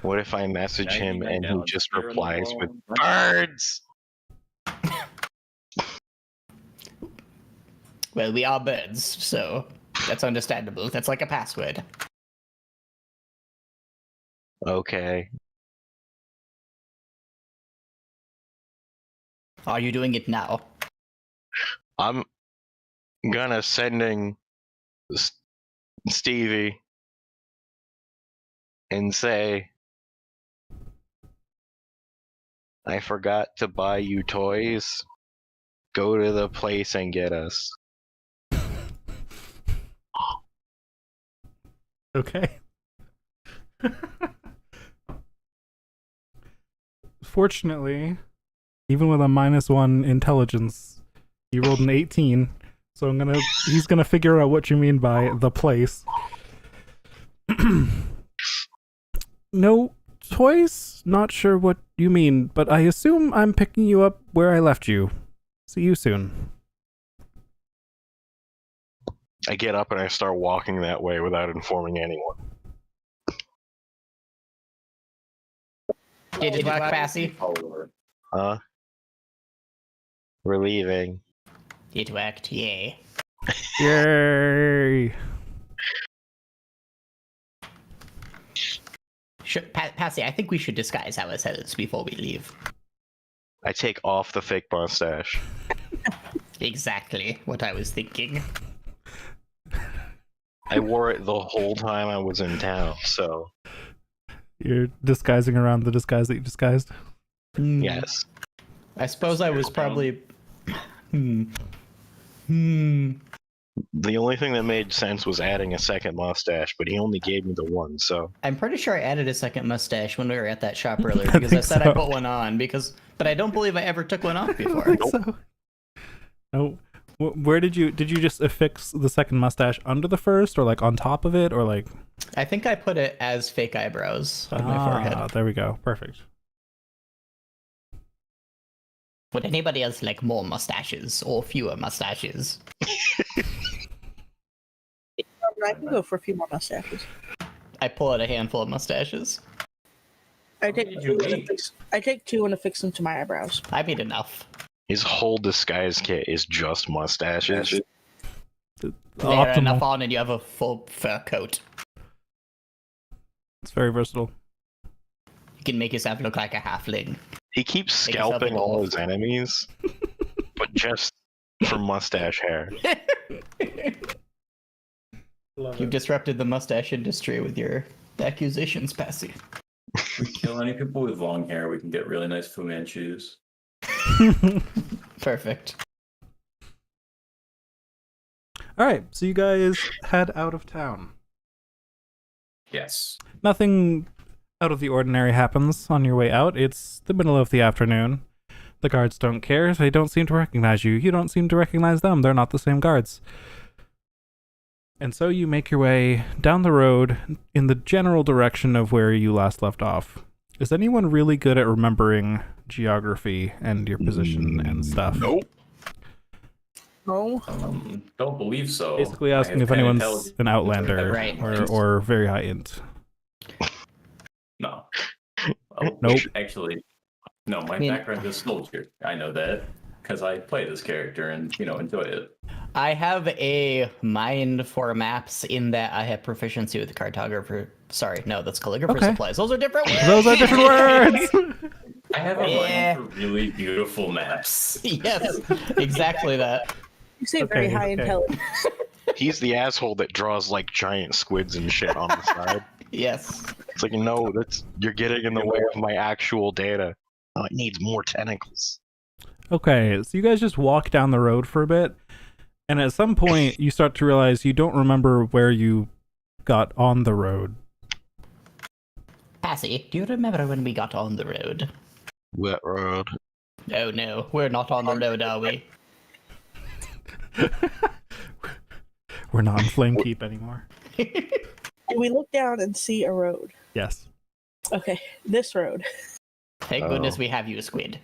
What if I message him 99 and he gallons just of beer in the replies with world. birds? Well, we are birds, so that's understandable. That's like a password. Okay. Are you doing it now? I'm gonna sending Stevie and say, I forgot to buy you toys. Go to the place and get us. Okay. Fortunately, even with a -1 intelligence, you rolled an 18. So he's gonna figure out what you mean by the place. No toys? Not sure what you mean, but I assume I'm picking you up where I left you. See you soon. I get up and I start walking that way without informing anyone. Did it work, Passy? Huh? We're leaving. It worked, yay. Yay! Passy, I think we should disguise ourselves before we leave. I take off the fake mustache. Exactly what I was thinking. I wore it the whole time I was in town, so You're disguising around the disguise that you disguised? yes. I suppose I was probably... The only thing that made sense was adding a second mustache, but he only gave me the one, so I'm pretty sure I added a second mustache when we were at that shop earlier I because I think said so. I put one on but I don't believe I ever took one off I before. think so. No. Where did you just affix the second mustache under the first, or like on top of it, or like? I think I put it as fake eyebrows on my forehead. There we go. Perfect. Would anybody else like more mustaches or fewer mustaches? I can go for a few more mustaches. I pull out a handful of mustaches. I take did you two and make? affix 2 and affix them to my eyebrows. I made enough. his whole disguise kit is just mustaches. Layer enough Optimal. on and you have a full fur coat. It's very versatile. You can make yourself look like a halfling. He keeps Make yourself scalping a all wolf. his enemies, but just for mustache hair. You've disrupted the mustache industry with your accusations, Passy. If we kill any people with long hair, we can get really nice Fu Manchus. Perfect. All right, so you guys head out of town. Yes. Nothing out of the ordinary happens on your way out. It's the middle of the afternoon. The guards don't care. They don't seem to recognize you. You don't seem to recognize them. They're not the same guards. And so you make your way down the road in the general direction of where you last left off. Is anyone really good at remembering geography and your position and stuff? Nope. No. Don't believe so. Basically I asking have if 10 anyone's intelligence. an outlander Right. or very high int. No. Oh, Nope. Actually, no. My background is soldier. I know that because I play this character and enjoy it. I have a mind for maps in that I have proficiency with cartographer. Sorry, no, that's calligrapher Okay. supplies. Those are different words. Those are different words! I have a Yeah. mind for really beautiful maps. Yes, exactly that. You say very Okay, high okay. intelligence. He's the asshole that draws like giant squids and shit on the side. Yes. It's like, no, you're getting in the way of my actual data. Oh, it needs more tentacles. Okay, so you guys just walk down the road for a bit, and at some point you start to realize you don't remember where you got on the road. Passy, do you remember when we got on the road? Wet road. Oh no, we're not on the road, are we? We're not in Flame Keep anymore. Do we look down and see a road? Yes. Okay, this road. Thank goodness we have you, Squid.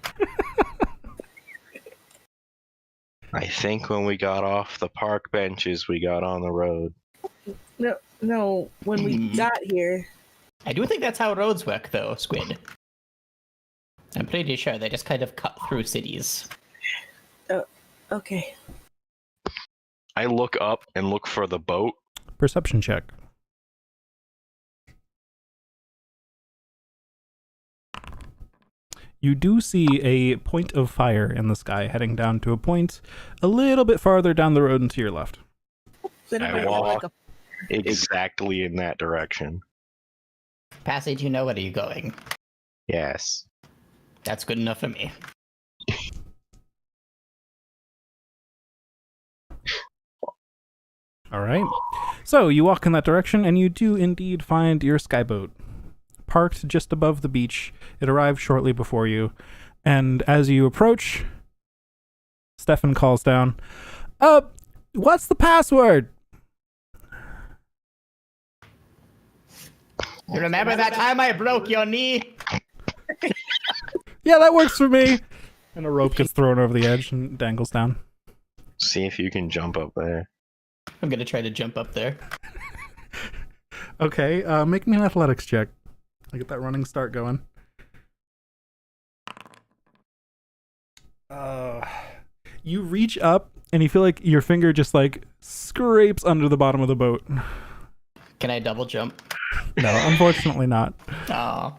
I think when we got off the park benches, we got on the road. No, when we got here. I do think that's how roads work, though, Squid. I'm pretty sure they just kind of cut through cities. Okay. I look up and look for the boat. Perception check. You do see a point of fire in the sky heading down to a point a little bit farther down the road and to your left. Does anybody have, walk. like, Exactly in that direction. Passage, you know where are you going? Yes. That's good enough for me. All right. So you walk in that direction, and you do indeed find your skyboat parked just above the beach. It arrived shortly before you, and as you approach, Stefan calls down, what's the password? You remember that time I broke your knee? Yeah, that works for me. And a rope gets thrown over the edge and dangles down. See if you can jump up there. I'm gonna try to jump up there. Okay, make me an athletics check. I get that running start going. You reach up and you feel like your finger just like scrapes under the bottom of the boat. Can I double jump? No, unfortunately not. Oh.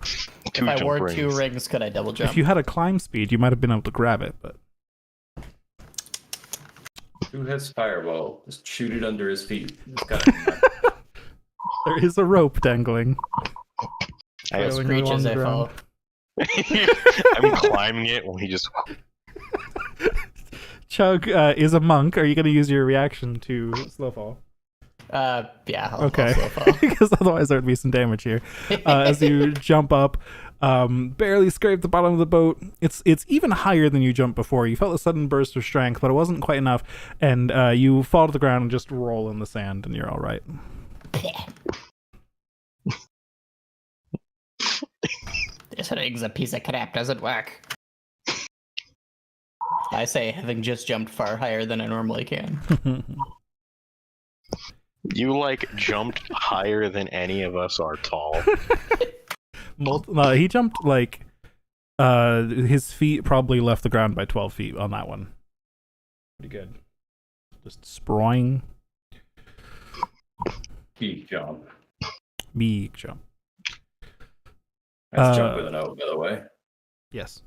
Two If I jump wore rings. 2 rings, could I double jump? If you had a climb speed, you might have been able to grab it, but Who has fireball? Just shoot it under his feet. It's got there is a rope dangling. I have Trailing Screech along as the I ground. fall. I'm climbing it while he just. Chug is a monk. Are you going to use your reaction to slow fall? Yeah. I'll Okay, slow fall. because otherwise there'd be some damage here. As you jump up, barely scrape the bottom of the boat. It's even higher than you jumped before. You felt a sudden burst of strength, but it wasn't quite enough, and you fall to the ground and just roll in the sand, and you're all right. This ring's a piece of crap. Doesn't work. I say, having just jumped far higher than I normally can. You like jumped higher than any of us are tall. He jumped like his feet probably left the ground by 12 feet on that one. Pretty good. Just sproing. Big jump. Big jump. That's jump with an O, by the way. Yes.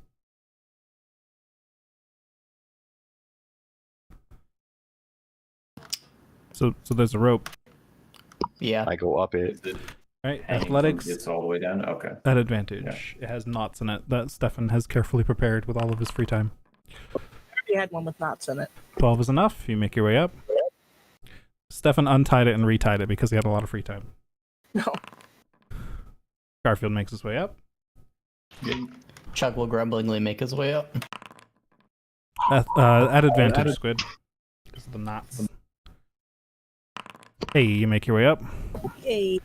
So there's a rope. Yeah. I go up it. Is it Right? hanging Athletics from- It's all the way down. Okay. at advantage. It has knots in it that Stefan has carefully prepared with all of his free time. I already had one with knots in it. 12 is enough. You make your way up. Stefan untied it and retied it because he had a lot of free time. No. Garfield makes his way up. Chug will grumblingly make his way up. At advantage, Squid. Because of the knots. Hey, you make your way up. Yay.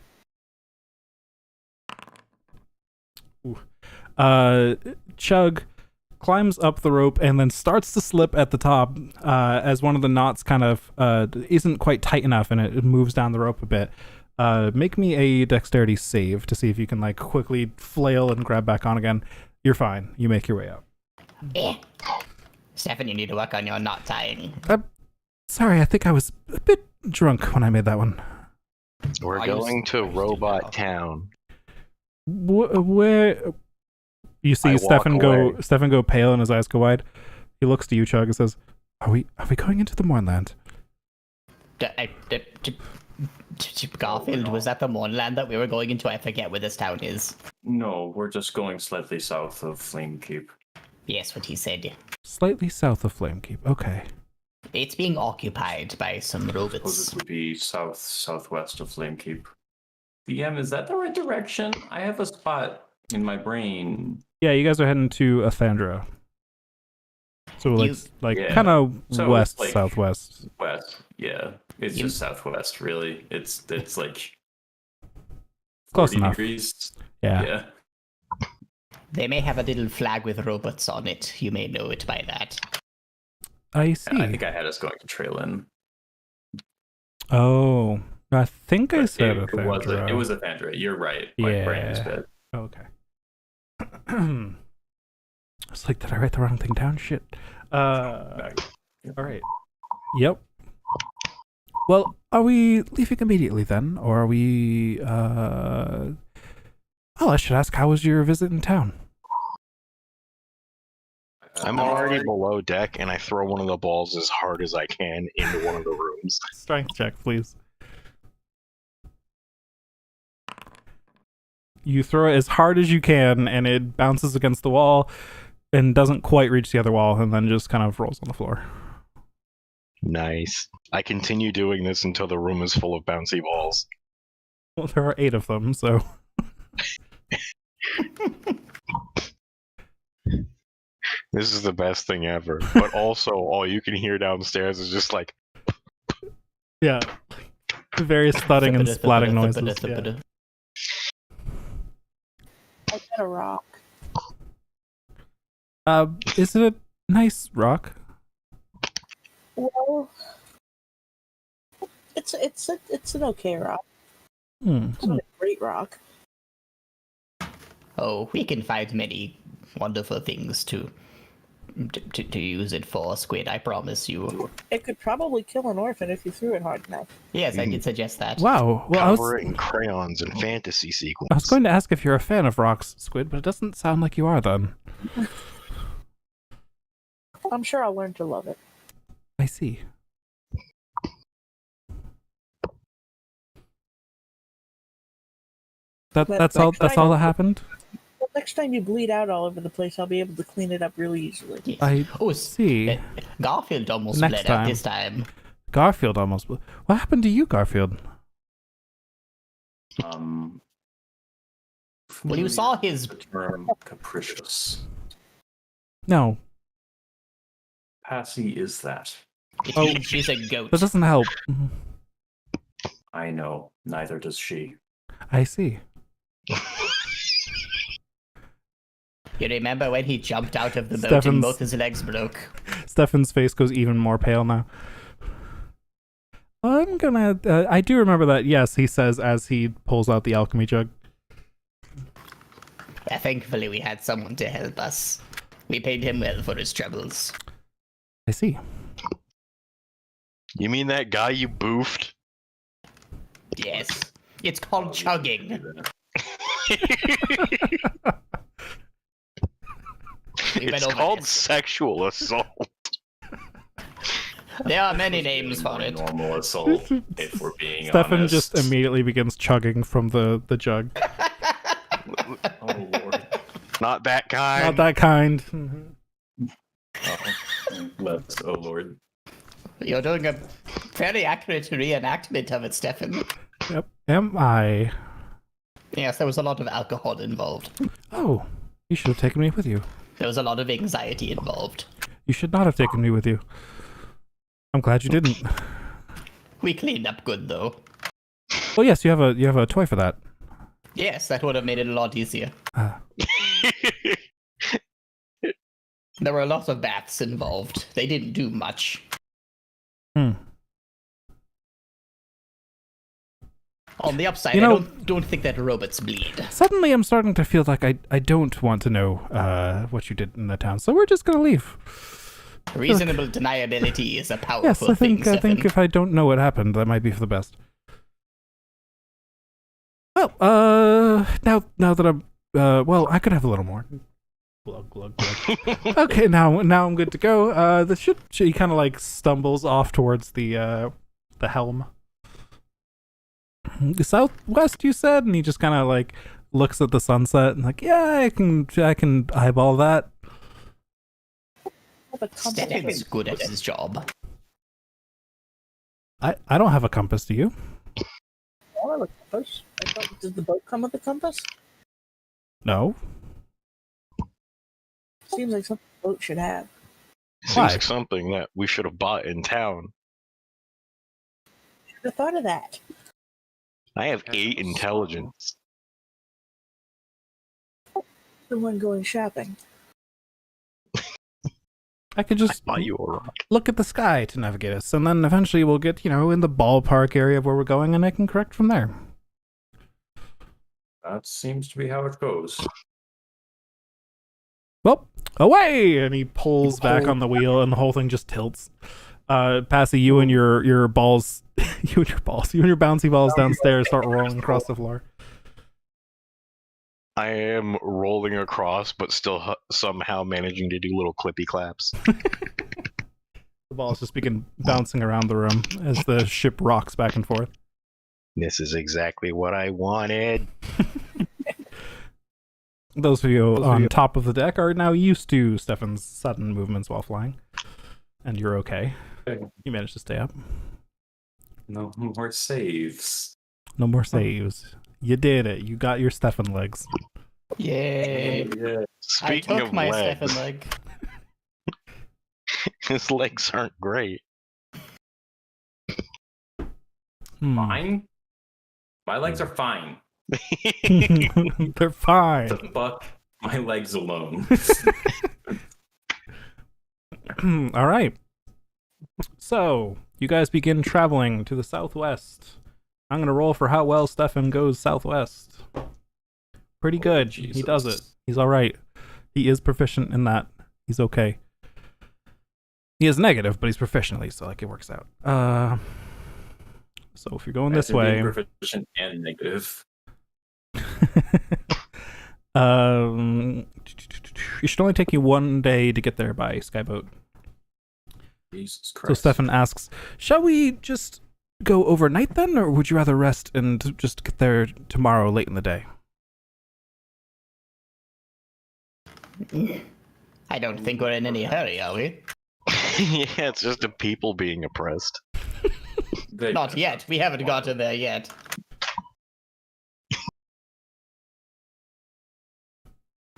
Chug climbs up the rope and then starts to slip at the top as one of the knots kind of isn't quite tight enough and it moves down the rope a bit. Make me a dexterity save to see if you can like quickly flail and grab back on again. You're fine. You make your way up. Stefan, you need to work on your knot tying. Sorry, I think I was a bit drunk when I made that one. We're I was- going to Robot Town. Where you see I walk Stefan away. go pale and his eyes go wide. He looks to you, Chug, and says, "Are we going into the Mournland?" Garfield, was that the Mournland that we were going into? I forget where this town is. No, we're just going slightly south of Flame Keep. Yes, what he said. Slightly south of Flamekeep. Okay. It's being occupied by some Suppose robots. it would be southwest of Flame Keep. DM, is that the right direction? I have a spot in my brain. Yeah, you guys are heading to Athandra. So like Yeah. kind of So west it's like- southwest. West, yeah. It's You- just southwest, really. It's like Close 40 enough. degrees. Yeah. Yeah. They may have a little flag with robots on it. You may know it by that. I see. I think I had us going to Trail In. Oh, I think I But said it Athandra. was Athandra. You're right. My brain is Yeah. bad. Okay. I was like, did I write the wrong thing down? Shit. All right. Yep. Well, are we leaving immediately then, or are we? Oh, I should ask. How was your visit in town? I'm already below deck, and I throw one of the balls as hard as I can into one of the rooms. Strength check, please. You throw it as hard as you can, and it bounces against the wall and doesn't quite reach the other wall, and then just kind of rolls on the floor. Nice. I continue doing this until the room is full of bouncy balls. Well, there are 8 of them, so. This is the best thing ever. But also, all you can hear downstairs is just like, Yeah. Various thudding and splatting noises. Yeah. I got a rock. Is it a nice rock? Well, it's an okay rock. It's not a great rock. Oh, we can find many wonderful things to use it for, Squid, I promise you. It could probably kill an orphan if you threw it hard enough. Yes, I did suggest that. Wow. Well, cover it in crayons and fantasy sequence. I was going to ask if you're a fan of rocks, Squid, but it doesn't sound like you are then. I'm sure I'll learn to love it. I see. That's all that happened? Well, next time you bleed out all over the place, I'll be able to clean it up really easily. Yes. I Oh, see. Garfield almost Next bled out time. this time. Garfield almost. What happened to you, Garfield? Well, you saw his... The term capricious. No, Passy is that. It means she's a goat. that doesn't help. I know. Neither does she. I see. You remember when he jumped out of the boat and Stefan's- both his legs broke? Stefan's face goes even more pale now. I'm gonna. I do remember that. Yes, he says as he pulls out the alchemy jug. Thankfully, we had someone to help us. We paid him well for his troubles. I see. You mean that guy you boofed? Yes. It's called chugging. We went It's over called this. sexual assault. There are many names for it. Normal assault, if we're being Stefan honest. just immediately begins chugging from the jug. Oh lord. Not that kind. Not that kind. Let's. Oh lord. You're doing a very accurate reenactment of it, Stefan. Yep. Am I? Yes, there was a lot of alcohol involved. Oh, you should have taken me with you. There was a lot of anxiety involved. You should not have taken me with you. I'm glad you didn't. We cleaned up good, though. Well, yes, you have a toy for that. Yes, that would have made it a lot easier. Ah. There were a lot of baths involved. They didn't do much. On the upside, You know- I don't think that robots bleed. Suddenly, I'm starting to feel like I don't want to know what you did in the town, so we're just gonna leave. Reasonable deniability is a powerful Yes, I think thing, Stefan. if I don't know what happened, that might be for the best. Well, now that I'm well, I could have a little more. Glug glug glug. Okay, now I'm good to go. The ship. He kind of like stumbles off towards the helm. Southwest, you said, and he just kind of like looks at the sunset and like, yeah, I can eyeball that. Stefan's good at his job. I don't have a compass, do you? I have a compass. Does the boat come with a compass? No. Seems like something a boat should have. Seems Why? like something that we should have bought in town. Should have thought of that. I have 8 intelligence. The one going shopping. I could I just bought you a rock. look at the sky to navigate us, and then eventually we'll get, in the ballpark area of where we're going, and I can correct from there. That seems to be how it goes. Well, away! And he pulls back on the wheel, and the whole thing just tilts. Passy, you and your balls, you and your bouncy balls downstairs start rolling across the floor. I am rolling across, but still somehow managing to do little clippy claps. The balls just begin bouncing around the room as the ship rocks back and forth. This is exactly what I wanted. Those of you on top of the deck are now used to Stefan's sudden movements while flying, and you're okay. Okay. You managed to stay up. No more saves. No more saves. You did it. You got your Stefan legs. Yay! Yeah. I Speaking took of my legs, Stefan leg. his legs aren't great. Fine. My legs are fine. They're fine. The fuck my legs alone. All right. So, you guys begin traveling to the southwest. I'm going to roll for how well Stefan goes southwest. Pretty good. He does it. He's all right. He is proficient in that. He's okay. He is negative, but he's proficient at least, so like it works out. So if you're going this way, Proficient and negative. it should only take you 1 day to get there by skyboat. Jesus Christ. So Stefan asks, shall we just go overnight then, or would you rather rest and just get there tomorrow late in the day? I don't think we're in any hurry, are we? Yeah, it's just the people being oppressed. Not yet. We haven't gotten there yet.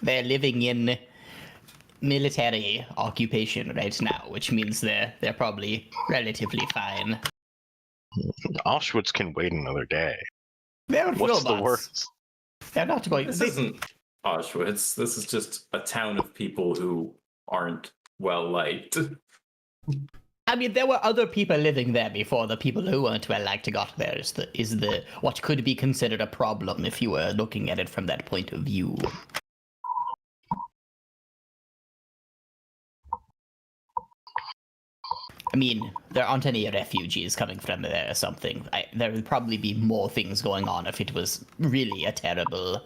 They're living in military occupation right now, which means they're probably relatively fine. Auschwitz can wait another day. They're What's the robots. worst? They're not going. This isn't Auschwitz. This is just a town of people who aren't well liked. I mean, there were other people living there before the people who weren't well liked got there. Is the what could be considered a problem if you were looking at it from that point of view. I mean, there aren't any refugees coming from there or something. There would probably be more things going on if it was really a terrible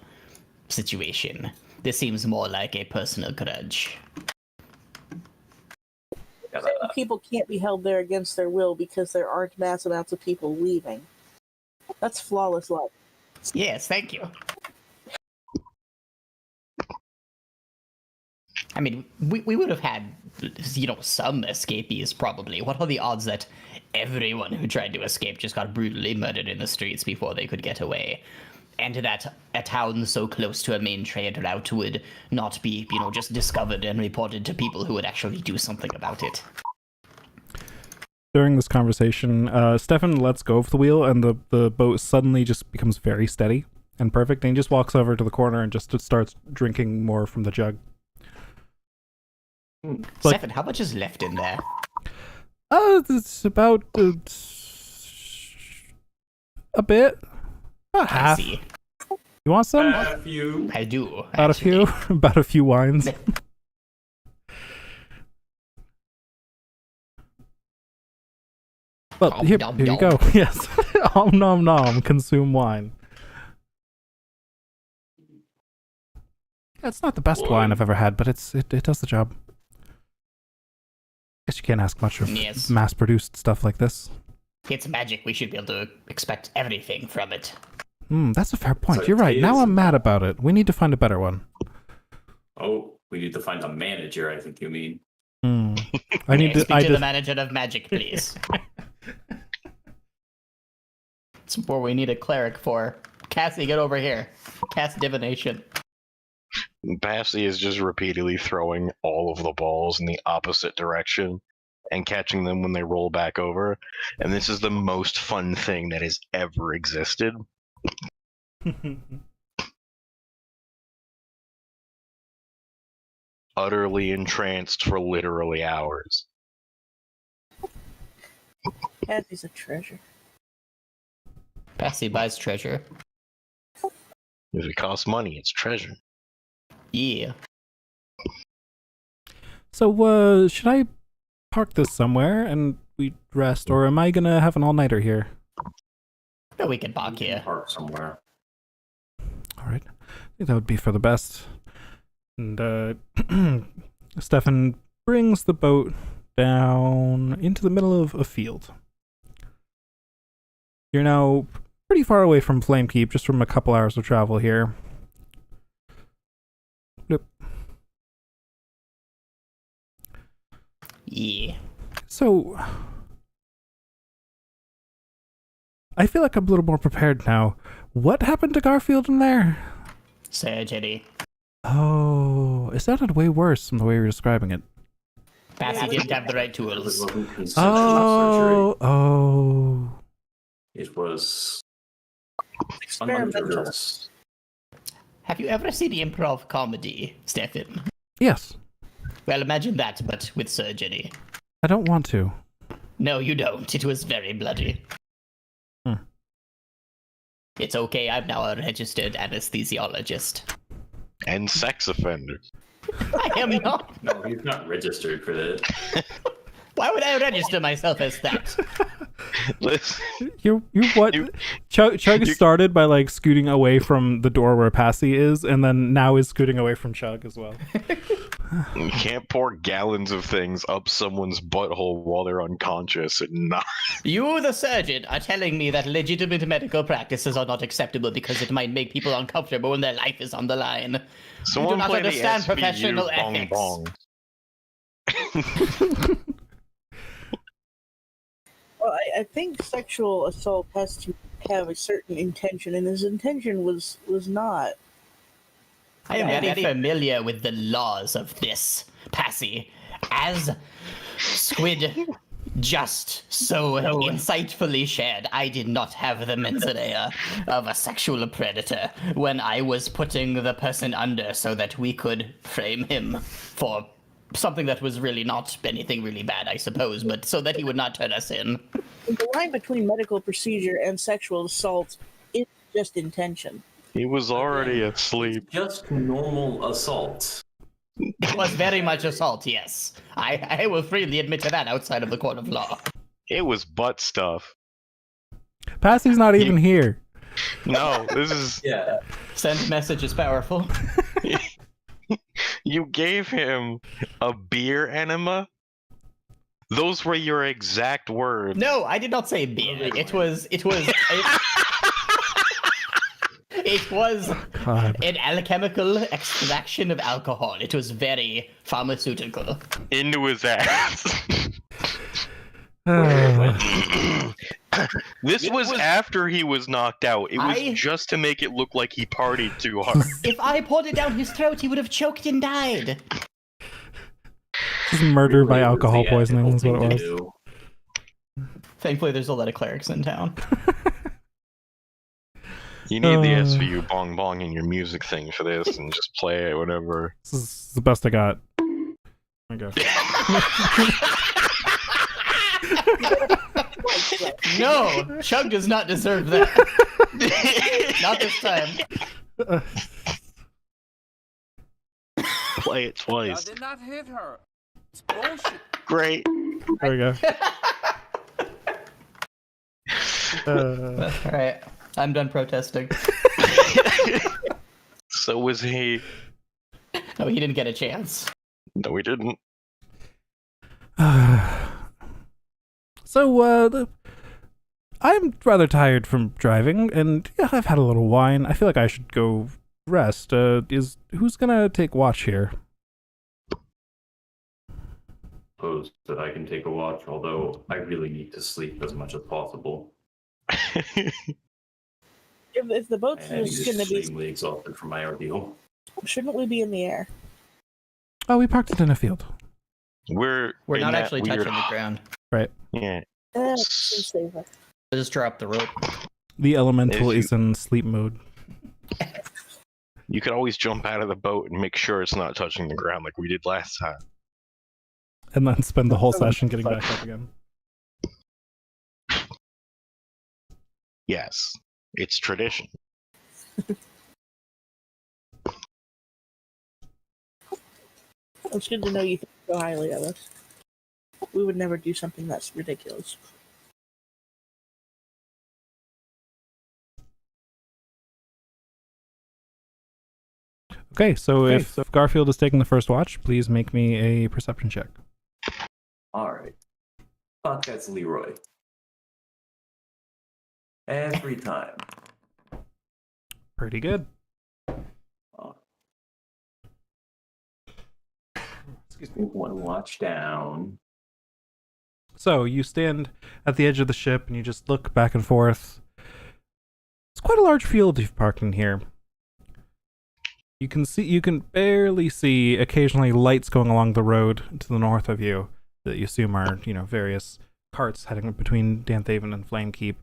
situation. This seems more like a personal grudge. People can't be held there against their will because there aren't mass amounts of people leaving. That's flawless luck. Yes, thank you. I mean, we would have had, some escapees probably. What are the odds that everyone who tried to escape just got brutally murdered in the streets before they could get away? And that a town so close to a main trade route would not be, just discovered and reported to people who would actually do something about it. During this conversation, Stefan lets go of the wheel, and the boat suddenly just becomes very steady and perfect, and he just walks over to the corner and just starts drinking more from the jug. Stefan, how much is left in there? It's about a bit. About I half. see. You want some? Have you? I do. About a few? About a few wines. Well, Nom, here nom, you nom. go. Yes. Om nom nom. Consume wine. It's not the best wine I've ever had, but it does the job. Guess you can't ask much of Yes. mass-produced stuff like this. It's magic. We should be able to expect everything from it. That's a fair point. So You're right. it Now is- I'm mad about it. We need to find a better one. Oh, we need to find a manager, I think you mean. I need Speak to. to the manager of magic, please. It's what we need a cleric for. Cassie, get over here. Cast divination. Passy is just repeatedly throwing all of the balls in the opposite direction and catching them when they roll back over. And this is the most fun thing that has ever existed. Utterly entranced for literally hours. Cassie's a treasure. Cassie buys treasure. If it costs money, it's treasure. Yeah. So, should I park this somewhere and we rest, or am I gonna have an all-nighter here? No, we can park We can here. park somewhere. All right. I think that would be for the best. And Stefan brings the boat down into the middle of a field. You're now pretty far away from Flamekeep, just from a couple hours of travel here. Yep. Yeah. So, I feel like I'm a little more prepared now. What happened to Garfield in there? Surgery. Oh, it sounded way worse from the way you were describing it. Passy didn't have the right It tools. wasn't consensual surgery. Oh. It was Experimental. unauthorized. Have you ever seen improv comedy, Stefan? Yes. Well, imagine that, but with surgery. I don't want to. No, you don't. It was very bloody. Hmm. It's okay, I'm now a registered anesthesiologist. And sex offender. I am not. No, he's not registered for that. Why would I register myself as that? Listen, You what? You- Chug you- started by like scooting away from the door where Passy is, and then now is scooting away from Chug as well. you can't pour gallons of things up someone's butthole while they're unconscious and not. You, the surgeon, are telling me that legitimate medical practices are not acceptable because it might make people uncomfortable when their life is on the line. Someone not play understand the SVU professional bong ethics. bong. Well, I think sexual assault has to have a certain intention, and his intention was not. I am very familiar with the laws of this, Passy. As Squid just so insightfully shared, I did not have the mental of a sexual predator when I was putting the person under so that we could frame him for something that was really not anything really bad, I suppose, but so that he would not turn us in. The line between medical procedure and sexual assault is just intention. He was already asleep. Just normal assault. It was very much assault, yes. I will freely admit to that outside of the court of law. It was butt stuff. Passy's not even here. No, this is. Yeah. Send message is powerful. You gave him a beer enema? Those were your exact words. No, I did not say beer. It was it was God. an alchemical extraction of alcohol. It was very pharmaceutical. Into his ass. This was after he was knocked out. It was just to make it look like he partied too hard. If I poured it down his throat, he would have choked and died. Just murder by Really, alcohol the poisoning is ethical what it thing was. to do. Thankfully, there's a lot of clerics in town. You need the SVU bong bong in your music thing for this and just play it whenever. This is the best I got. There we go. No, Chug does not deserve that. Not this time. Play it twice. did not hit her. It's bullshit. Great. There we go. All right, I'm done protesting. So was he. No, he didn't get a chance. No, he didn't. So, I'm rather tired from driving, and yeah, I've had a little wine. I feel like I should go rest. Who's gonna take watch here? Suppose that I can take a watch, although I really need to sleep as much as possible. If the boat's I am just going to be, extremely exhausted from my ordeal. shouldn't we be in the air? Oh, we parked it in a field. We're We're in not that actually weird... touching the ground. Yeah. Seems safer. Just drop the rope. The elemental If you- is in sleep mode. You could always jump out of the boat and make sure it's not touching the ground like we did last time. And then spend the whole session getting back up again. Yes. It's tradition. It's good to know you think so highly of us. We would never do something that's ridiculous. Okay, so if Garfield is taking the first watch, please make me a perception check. Alright. Fuck, that's Leroy. Every time. Pretty good. Excuse me, one watch down. So you stand at the edge of the ship and you just look back and forth. It's quite a large field you've parked in here. You can barely see occasionally lights going along the road to the north of you that you assume are, various carts heading between Danthaven and Flamekeep.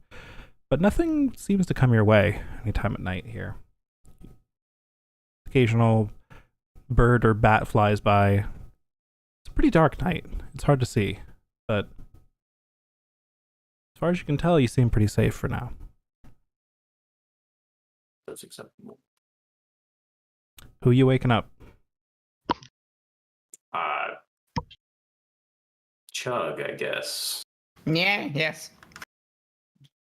But nothing seems to come your way anytime at night here. Occasional bird or bat flies by. It's a pretty dark night. It's hard to see, but as far as you can tell, you seem pretty safe for now. That's acceptable. Who you waking up? Chug, I guess. Yeah, yes.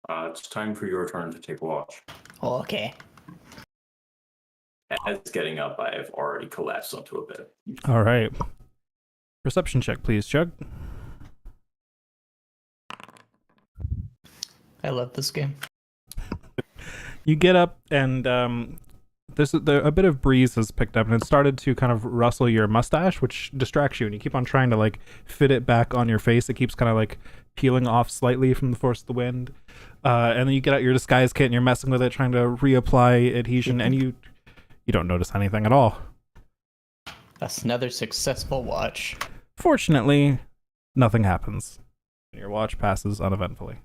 It's time for your turn to take watch. Okay. As getting up, I have already collapsed onto a bed. All right. Perception check, please, Chug. I love this game. You get up and a bit of breeze has picked up and it started to kind of rustle your mustache, which distracts you, and you keep on trying to like fit it back on your face. It keeps kind of like peeling off slightly from the force of the wind. And then you get out your disguise kit and you're messing with it, trying to reapply adhesion, and you don't notice anything at all. That's another successful watch. Fortunately, nothing happens. Your watch passes uneventfully.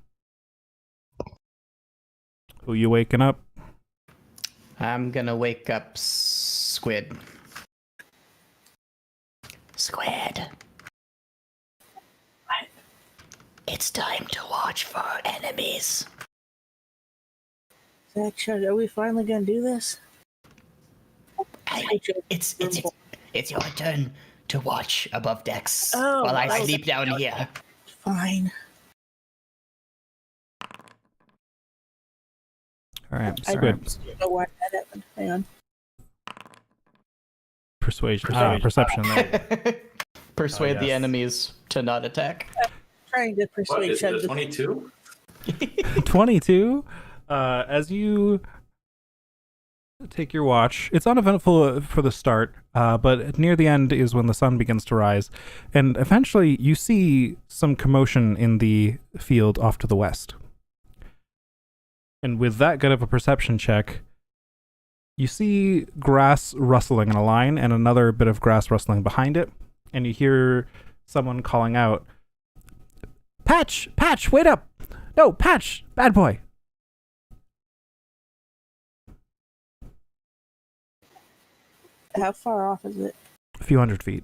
Who you waking up? I'm gonna wake up Squid. Squid. It's time to watch for enemies. Zach, Chug, are we finally gonna do this? It's your turn to watch above decks Oh, while I that was sleep down here. Fine. All right, I Squid. don't know why that happened. Hang on. Perception. There. Persuade the yes. enemies to not attack. Trying to What, persuade is Chug it a to 22? 22. As you take your watch, it's uneventful for the start, but near the end is when the sun begins to rise, and eventually you see some commotion in the field off to the west. And with that good of a perception check, you see grass rustling in a line and another bit of grass rustling behind it, and you hear someone calling out, Patch, wait up! No, Patch, bad boy! How far off is it? A few hundred feet.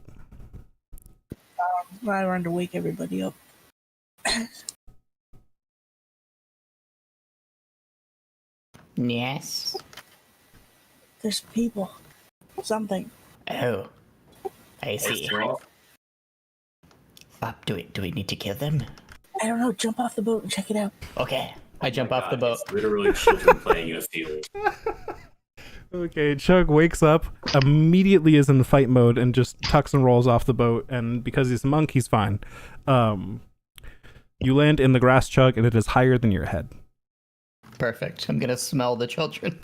I run to wake everybody up. Yes. There's people. Something. Oh, I see. Do we need to kill them? I don't know. Jump off the boat and check it out. Okay, I jump off the boat. It's literally children playing in a field. Okay, Chug wakes up, immediately is in fight mode, and just tucks and rolls off the boat, and because he's a monk, he's fine. You land in the grass, Chug, and it is higher than your head. Perfect. I'm gonna smell the children.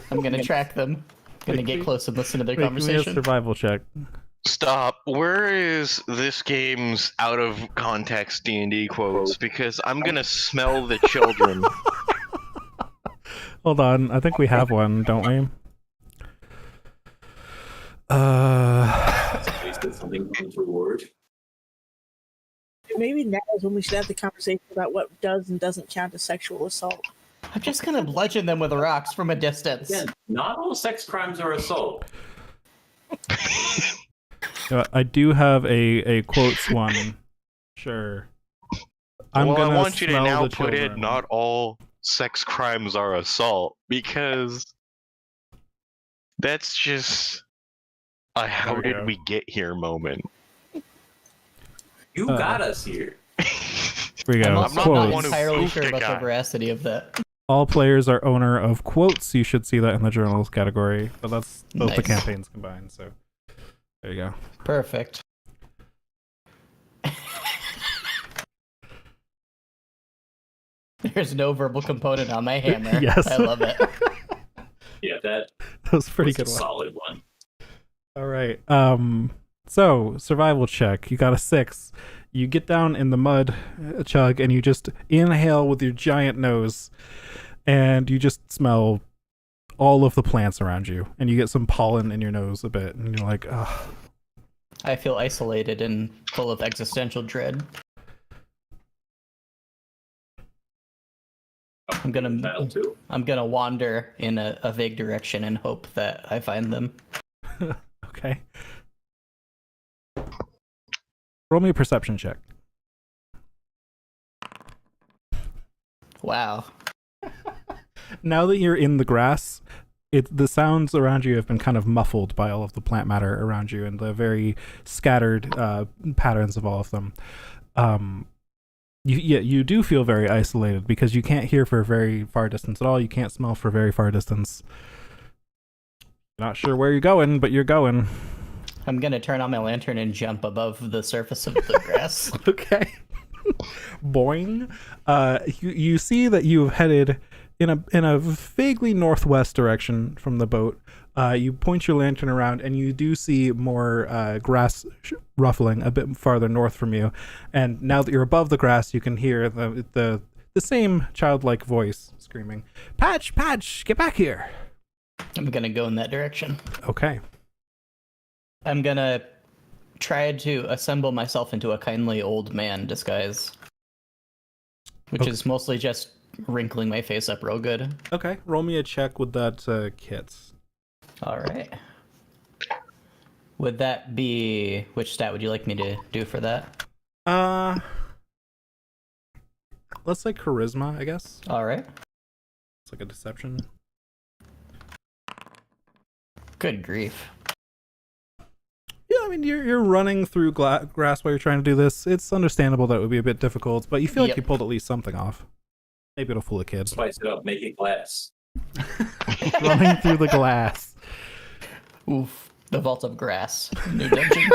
I'm gonna track them. Gonna get close and listen to their Make me a conversation. survival check. Stop. Where is this game's out of context D&D quotes? Because I'm gonna smell the children. Hold on, I think we have one, don't we? Something comes reward. Maybe now is when we should have the conversation about what does and doesn't count as sexual assault. I'm just gonna bludgeon them with rocks from a distance. Again, not all sex crimes are assault. I do have a quotes one. Sure. I gonna want you to smell now the put it, children. not all sex crimes are assault, because that's just a how There we go. did we get here moment. You got us here. Here we go. I'm not also the not one who entirely proved sure it, about the guy. veracity of that. All players are owner of quotes. You should see that in the journals category, but that's both the Nice. campaigns combined, so there you go. Perfect. There's no verbal component on my hammer. Yes. I love it. Yeah, that That was a pretty was good a one. solid one. All right. So survival check. You got a 6. You get down in the mud, Chug, and you just inhale with your giant nose, and you just smell all of the plants around you, and you get some pollen in your nose a bit, and you're like, ugh. I feel isolated and full of existential dread. I'm gonna wander in a vague direction and hope that I find them. Okay. Roll me a perception check. Wow. Now that you're in the grass, the sounds around you have been kind of muffled by all of the plant matter around you and the very scattered patterns of all of them. You do feel very isolated because you can't hear for a very far distance at all. You can't smell for a very far distance. Not sure where you're going, but you're going. I'm gonna turn on my lantern and jump above the surface of the grass. Okay. Boing. You see that you've headed in a vaguely northwest direction from the boat. You point your lantern around, and you do see more grass ruffling a bit farther north from you. And now that you're above the grass, you can hear the same childlike voice screaming, "Patch, Patch, get back here!" I'm gonna go in that direction. Okay. I'm gonna try to assemble myself into a kindly old man disguise, which is mostly just wrinkling my face up real good. Okay. Roll me a check with that kit. All right. Would that be... Which stat would you like me to do for that? Let's say charisma, I guess. All right. It's like a deception. Good grief. Yeah, I mean, you're running through grass while you're trying to do this. It's understandable that it would be a bit difficult, but you feel like you pulled at least something off. Maybe it'll fool a kid. Spice it up, make it glass. Running through the glass. Oof. The Vault of Grass. New dungeon.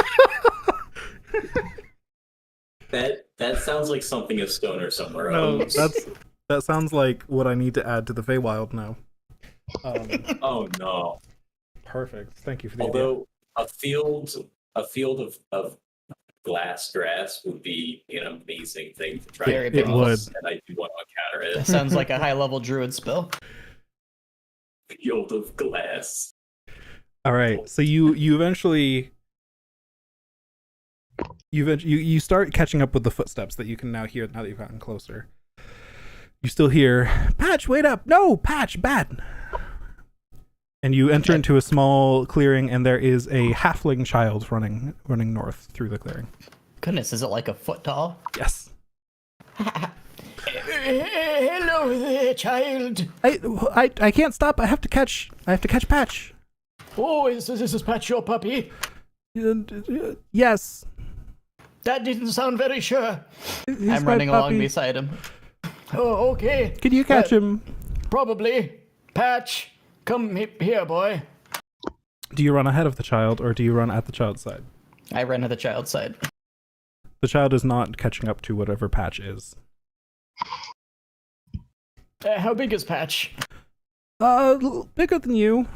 That sounds like something a stoner somewhere No, owns. that sounds like what I need to add to the Feywild now. Oh no. Perfect. Thank you for the Although a field of glass grass would be an amazing thing to try. Very to big. It would. And I do want to encounter That it. sounds like a high-level druid spell. Field of glass. All right. So you eventually you start catching up with the footsteps that you can now hear now that you've gotten closer. You still hear, "Patch, wait up! No, Patch, bad!" And you enter into a small clearing, and there is a halfling child running north through the clearing. Goodness, is it like a foot tall? Yes. Hello there, child. I can't stop. I have to catch Patch. Oh, is this Patch your puppy? Yes. That didn't sound very sure. He's I'm my running along puppy. beside him. Oh, okay. Can you catch him? Probably. Patch, come here, boy. Do you run ahead of the child, or do you run at the child's side? I run to the child's side. The child is not catching up to whatever Patch is. How big is Patch? Bigger than you.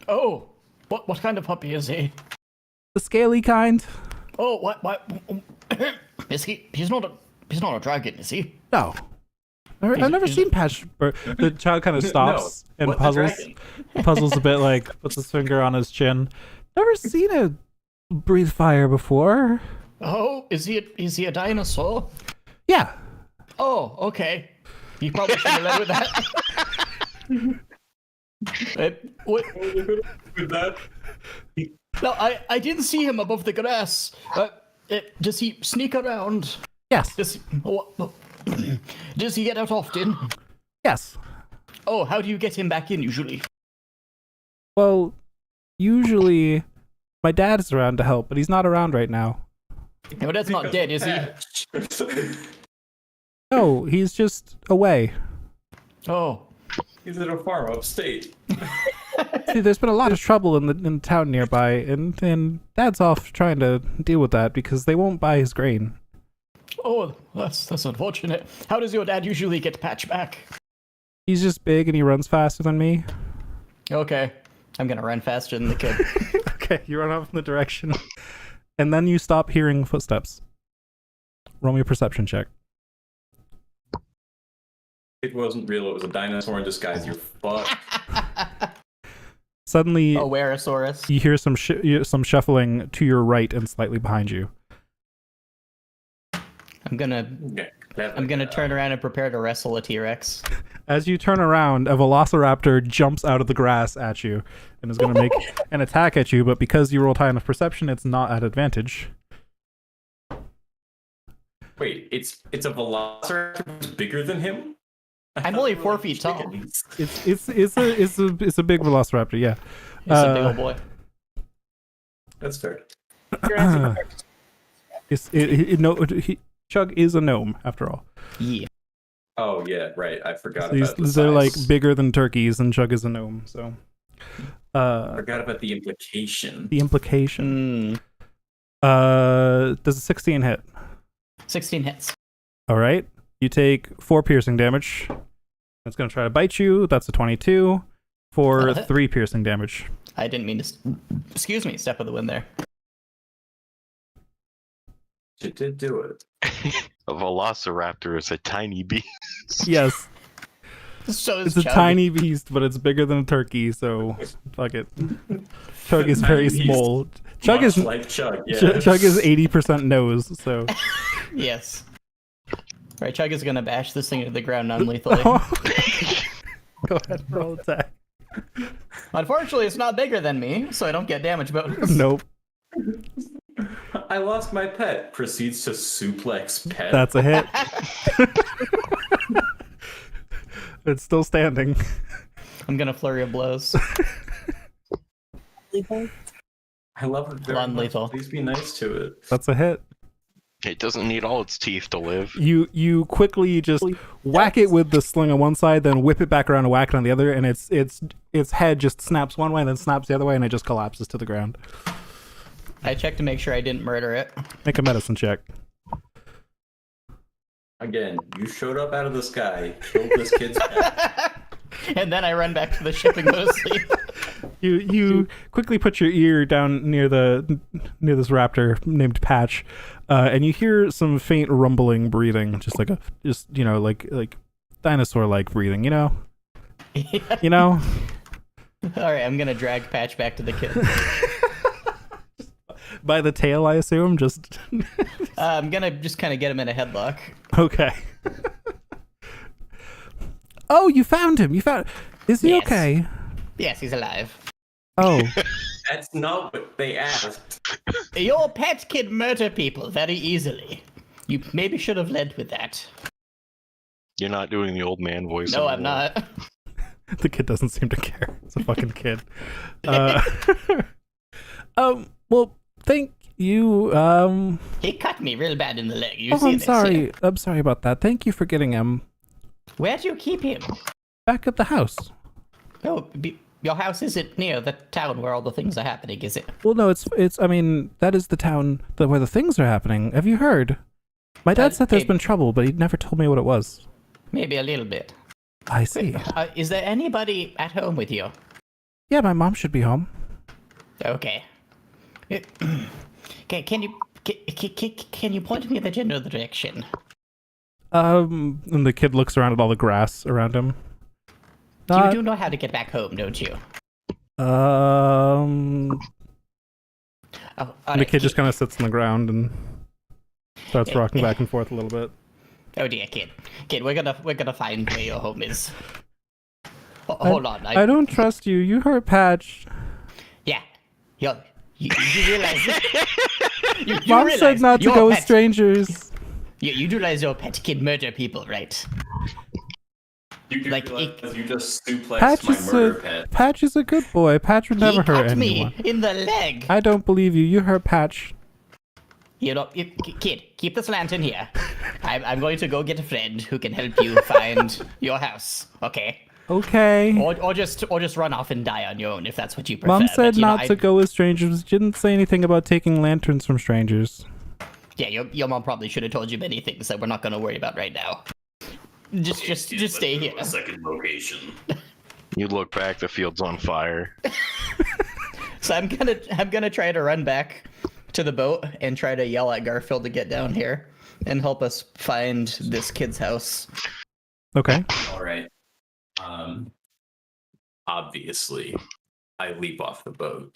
Oh, what kind of puppy is he? The scaly kind. Oh, what? Is he? He's not a dragon, is he? No. I've never seen Patch. The child kind of stops and What's a puzzles. dragon? Puzzles a bit, like puts his finger on his chin. Never seen a breathe fire before. Oh, is he a dinosaur? Yeah. Oh, okay. You probably should have led with that. What? With that, No, I didn't see him above the grass. Does he sneak around? Yes. Does he get out often? Yes. Oh, how do you get him back in usually? Well, usually my dad is around to help, but he's not around right now. No, that's not dead, is he? No, he's just away. Oh. He's at a farm upstate. See, there's been a lot of trouble in the town nearby, and Dad's off trying to deal with that because they won't buy his grain. Oh, that's unfortunate. How does your dad usually get Patch back? He's just big and he runs faster than me. Okay. I'm gonna run faster than the kid. Okay, you run off in the direction. And then you stop hearing footsteps. Roll me a perception check. It wasn't real. It was a dinosaur in disguise. You're fucked. Suddenly, Awarosaurus. you hear some shuffling to your right and slightly behind you. I'm gonna turn around and prepare to wrestle a T-Rex. As you turn around, a velociraptor jumps out of the grass at you and is going to make an attack at you, but because you rolled high enough perception, it's not at advantage. Wait, it's a velociraptor who's bigger than him? I'm only 4 feet tall. It's a big velociraptor, yeah. He's a big old boy. That's fair. Chug is a gnome, after all. Yeah. Oh yeah, right. I forgot about the They're like size. bigger than turkeys, and Chug is a gnome. So, I forgot about the implication. the implication. Does a 16 hit? 16 hits. All right. You take 4 piercing damage. It's gonna try to bite you. That's a 22 for That'll hit. 3 piercing damage. I didn't mean to. Excuse me. Step of the wind there. She did do it. A velociraptor is a tiny beast. Yes, So it's a tiny beast, but it's bigger than a turkey. So fuck it. Chug is very Tiny beast. small. Chug is like Chug. Yeah. Chug is 80% nose. So. Yes. Right, Chug is gonna bash this thing to the ground non-lethally. Go ahead, roll attack. Unfortunately, it's not bigger than me, so I don't get damage bonus. Nope, I lost my pet. Proceeds to suplex pet. that's a hit. It's still standing. I'm gonna flurry of blows. I love it very much. Non-lethal. Please be nice to it. That's a hit. It doesn't need all its teeth to live. You quickly just whack it with the sling on one side, then whip it back around and whack it on the other, and its head just snaps one way and then snaps the other way, and it just collapses to the ground. I checked to make sure I didn't murder it. Make a medicine check. Again, you showed up out of the sky, killed this kid's pet. And then I run back to the ship and go to sleep. You quickly put your ear down near this raptor named Patch, and you hear some faint rumbling breathing, just like dinosaur-like breathing. You know. All right, I'm gonna drag Patch back to the kid. By the tail, I assume. Just I'm gonna just kind of get him in a headlock. okay. Oh, you found him. Is he Yes. okay? Yes, he's alive. Oh, That's not what they asked. Your pet can murder people very easily. You maybe should have led with that. You're not doing the old man voice. No, I'm anymore. not. the kid doesn't seem to care. It's a fucking kid. Well, thank you. He cut me real bad in the leg. You Oh, see I'm this? sorry. Yeah. I'm sorry about that. Thank you for getting him Where do you keep him? back at the house. Oh, your house isn't near the town where all the things are happening, is it? Well, no, it's. I mean, that is the town where the things are happening. Have you heard? My dad said there's hey- been trouble, but he never told me what it was. Maybe a little bit. I see. Is there anybody at home with you? Yeah, my mom should be home. Okay. Okay, can you point me in the general direction? And the kid looks around at all the grass around him. You do know how to get back home, don't you? And Oh, the alright, kid just kind of sits on the ground and starts rocking back and forth a little bit. Oh dear, kid. Kid, we're gonna find where your home is. Hold on. I don't trust you. You hurt Patch. Yeah. You realize you Mom realize said not to your go with pet- strangers. You do realize your pet can murder people, right? You do Like, realize you just suplexed Patch my is murder pet. Patch is a good boy. Patch would never he hurt cut anyone. me in the leg. I don't believe you. You hurt Patch. Kid, keep this lantern here. I'm going to go get a friend who can help you find your house. Okay. Okay. Or just run off and die on your own if that's what you prefer. Mom said but, you know, not to go with strangers. She didn't say anything about taking lanterns from strangers. Yeah, your mom probably should have told you many things that we're not going to worry about right now. Just stay here. A second location. You look back, the field's on fire. So I'm gonna try to run back to the boat and try to yell at Garfield to get down here and help us find this kid's house. Okay. All right. Obviously, I leap off the boat.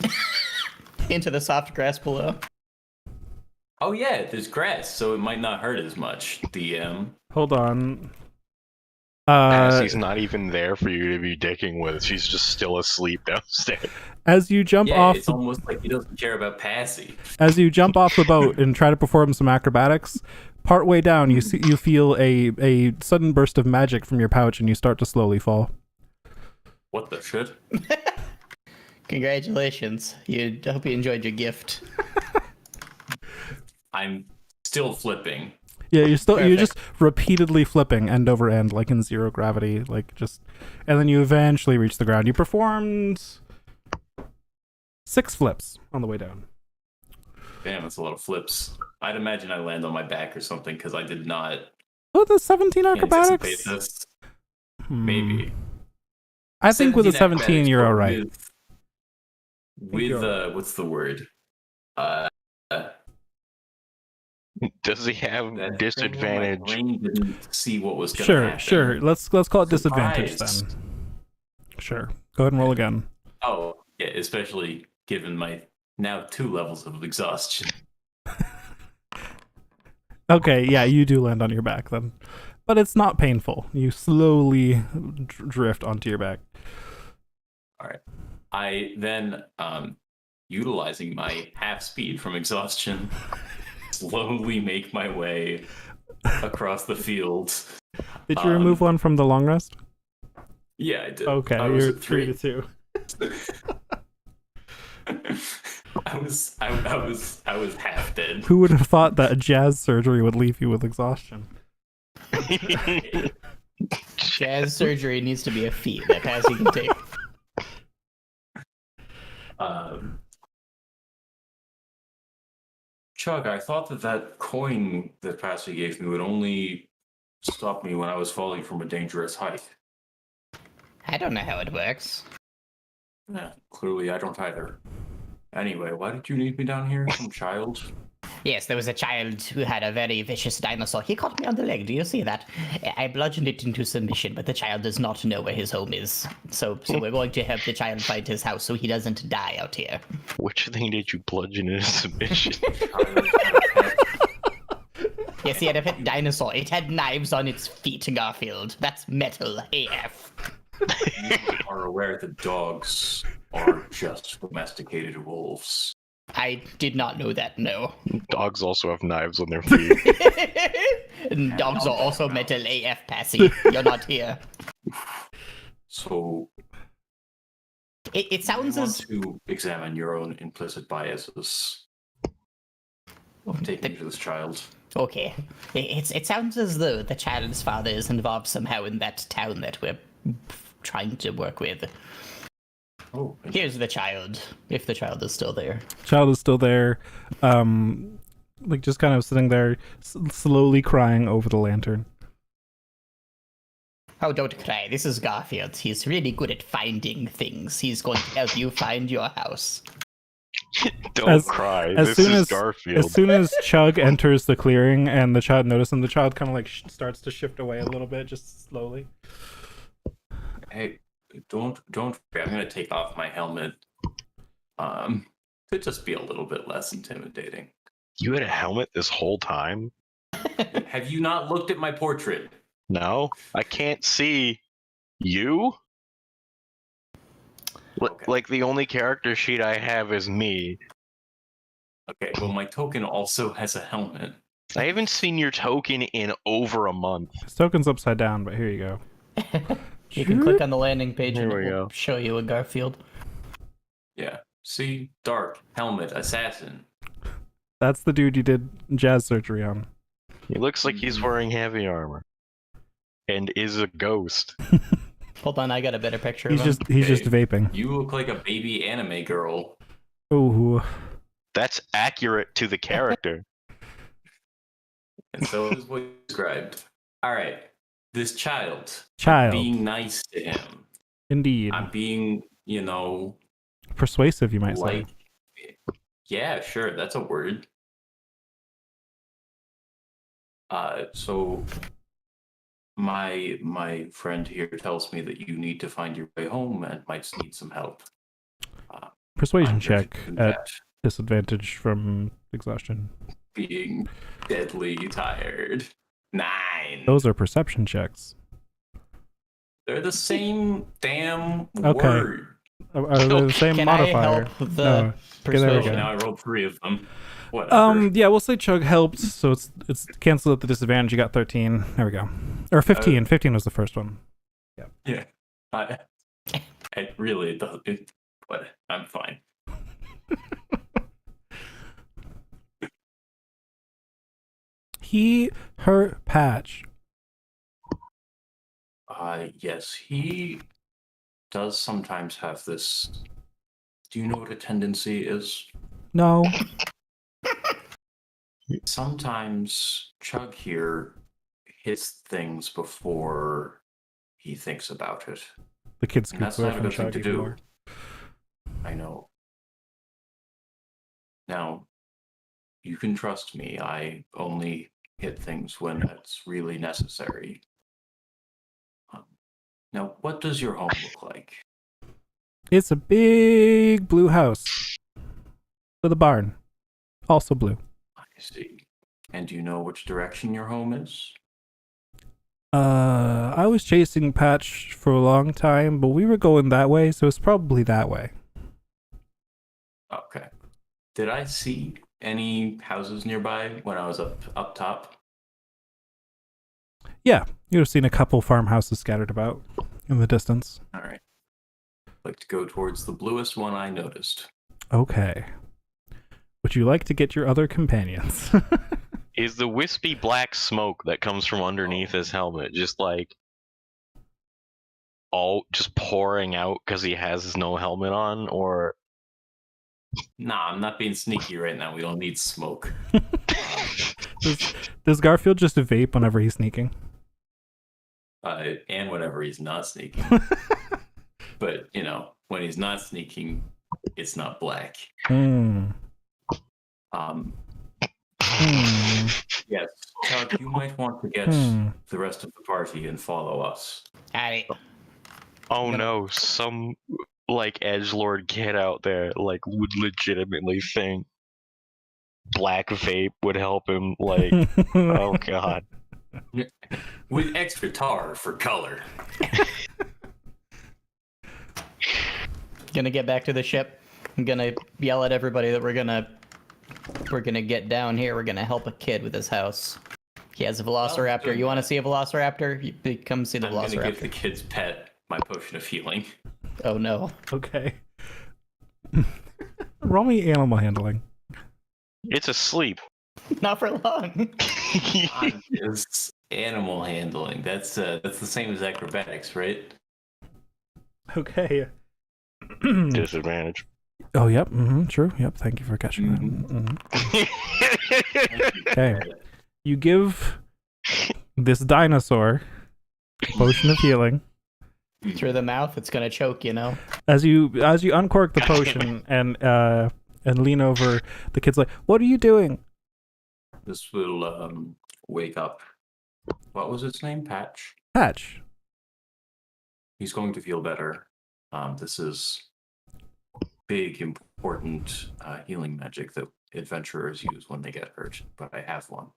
Into the soft grass below. Oh yeah, there's grass, so it might not hurt as much. DM. Hold on. Passie's not even there for you to be dicking with. She's just still asleep downstairs. As you jump Yeah, off it's the, almost like he doesn't care about Passy. as you jump off the boat and try to perform some acrobatics, partway down you feel a sudden burst of magic from your pouch and you start to slowly fall. What the shit? Congratulations. I hope you enjoyed your gift. I'm still flipping. Yeah, you're Perfect. just repeatedly flipping end over end, like in zero gravity, and then you eventually reach the ground. You performed 6 flips on the way down. Damn, that's a lot of flips. I'd imagine I land on my back or something because I did not Oh, the 17 anticipate acrobatics? this. Hmm. Maybe. I think with a 17, acrobatics, you're but all right. With what's the word? Does he have That disadvantage? My brain didn't see what was going to happen. Sure. Let's call it disadvantage Surprise. then. Sure. Go ahead and roll again. Oh, yeah, especially given my now 2 levels of exhaustion. Okay, yeah, you do land on your back then. But it's not painful. You slowly drift onto your back. All right. I then, utilizing my half speed from exhaustion, slowly make my way across the field. Did you remove one from the long rest? Yeah, I did. Okay, I was you're at 3 to 2. I was half dead. Who would have thought that jazz surgery would leave you with exhaustion? Jazz surgery needs to be a feat that Passy can take. Chug, I thought that coin that Passy gave me would only stop me when I was falling from a dangerous height. I don't know how it works. Yeah, clearly I don't either. Anyway, why did you need me down here? Some child? Yes, there was a child who had a very vicious dinosaur. He caught me on the leg. Do you see that? I bludgeoned it into submission, but the child does not know where his home is. So we're going to help the child find his house so he doesn't die out here. Which thing did you bludgeon into submission? Yes, he had a pet dinosaur. It had knives on its feet, Garfield. That's metal AF. You are aware that dogs are just domesticated wolves. I did not know that, no. Dogs also have knives on their feet. And dogs are also metal AF, Passy. You're not here. So, It sounds you want as... to examine your own implicit biases of taking to this child. Okay. It sounds as though the child's father is involved somehow in that town that we're trying to work with. Oh, Here's the child, if the child is still there. Child is still there, just kind of sitting there, slowly crying over the lantern. Oh, don't cry. This is Garfield. He's really good at finding things. He's going to help you find your house. Don't cry. This is Garfield. As soon as Chug enters the clearing and the child notices him, the child kind of starts to shift away a little bit, just slowly. Hey, don't. I'm gonna take off my helmet. To just be a little bit less intimidating. You had a helmet this whole time? Have you not looked at my portrait? No, I can't see you. Okay. Like the only character sheet I have is me. Okay, well, my token also has a helmet. I haven't seen your token in over a month. His token's upside down, but here you go. You can click on the landing page and There it we will go. show you a Garfield. Yeah. See? Dark, helmet, assassin. That's the dude you did jazz surgery on. He looks like he's wearing heavy armor. And is a ghost. Hold on, I got a better picture He's of him. just vaping. You look like a baby anime girl. Ooh. That's accurate to the character. And so is what you described. Alright. This child. Child. Being nice to him. Indeed. I'm being, Persuasive, you might say. like, yeah, sure, that's a word. So My friend here tells me that you need to find your way home and might need some help. Persuasion I'm here to check do at that, disadvantage from exhaustion. being deadly tired. 9. Those are perception checks. They're the same damn Okay. word. Are they the same Can modifier? I help the No. Okay, there we persuasion? go. Now I rolled 3 of them. Whatever. Yeah, we'll say Chug helped, so it's canceled at the disadvantage. You got 13. There we go. Or 15. 15 was the first one. Yeah. I really doesn't. But I'm fine. He hurt Patch. Yes, he does sometimes have this. Do you know what a tendency is? No. Sometimes Chug here hits things before he thinks about it. The kid And that's scoots away not a from good thing Chug to even do. more. I know. Now, you can trust me. I only hit things when it's really necessary. Now, what does your home look like? It's a big blue house with a barn, also blue. I see. And do you know which direction your home is? I was chasing Patch for a long time, but we were going that way, so it's probably that way. Okay. Did I see any houses nearby when I was up top? Yeah, you'd have seen a couple farmhouses scattered about in the distance. All right. I'd like to go towards the bluest one I noticed. Okay. Would you like to get your other companions? Is the wispy black smoke that comes from underneath his helmet just like all just pouring out because he has no helmet on, or Nah, I'm not being sneaky right now. We don't need smoke. Does Garfield just vape whenever he's sneaking? And whenever he's not sneaking. But, when he's not sneaking, it's not black. Hmm. Yes, Chuck, you might want to get the rest of the party and follow us. Alright. oh no, some like edgelord kid out there like would legitimately think black vape would help him. Like, oh god. With extra tar for color. Gonna get back to the ship. I'm gonna yell at everybody that we're gonna get down here. We're gonna help a kid with his house. He has a velociraptor. good. You want to see a velociraptor? Come see the I'm gonna give the velociraptor. kid's pet my potion of healing. Oh no. Okay. Roll me animal handling. It's asleep. Not for long. It's animal handling. That's the same as acrobatics, right? Okay. Disadvantage. Oh, yep. True. Yep. Thank you for catching that. Okay. You give this dinosaur potion of healing. Through the mouth, it's gonna choke, As you uncork the potion and lean over, the kid's like, "What are you doing?" This will wake up. What was its name? Patch. Patch. He's going to feel better. This is big, important healing magic that adventurers use when they get hurt, but I have one.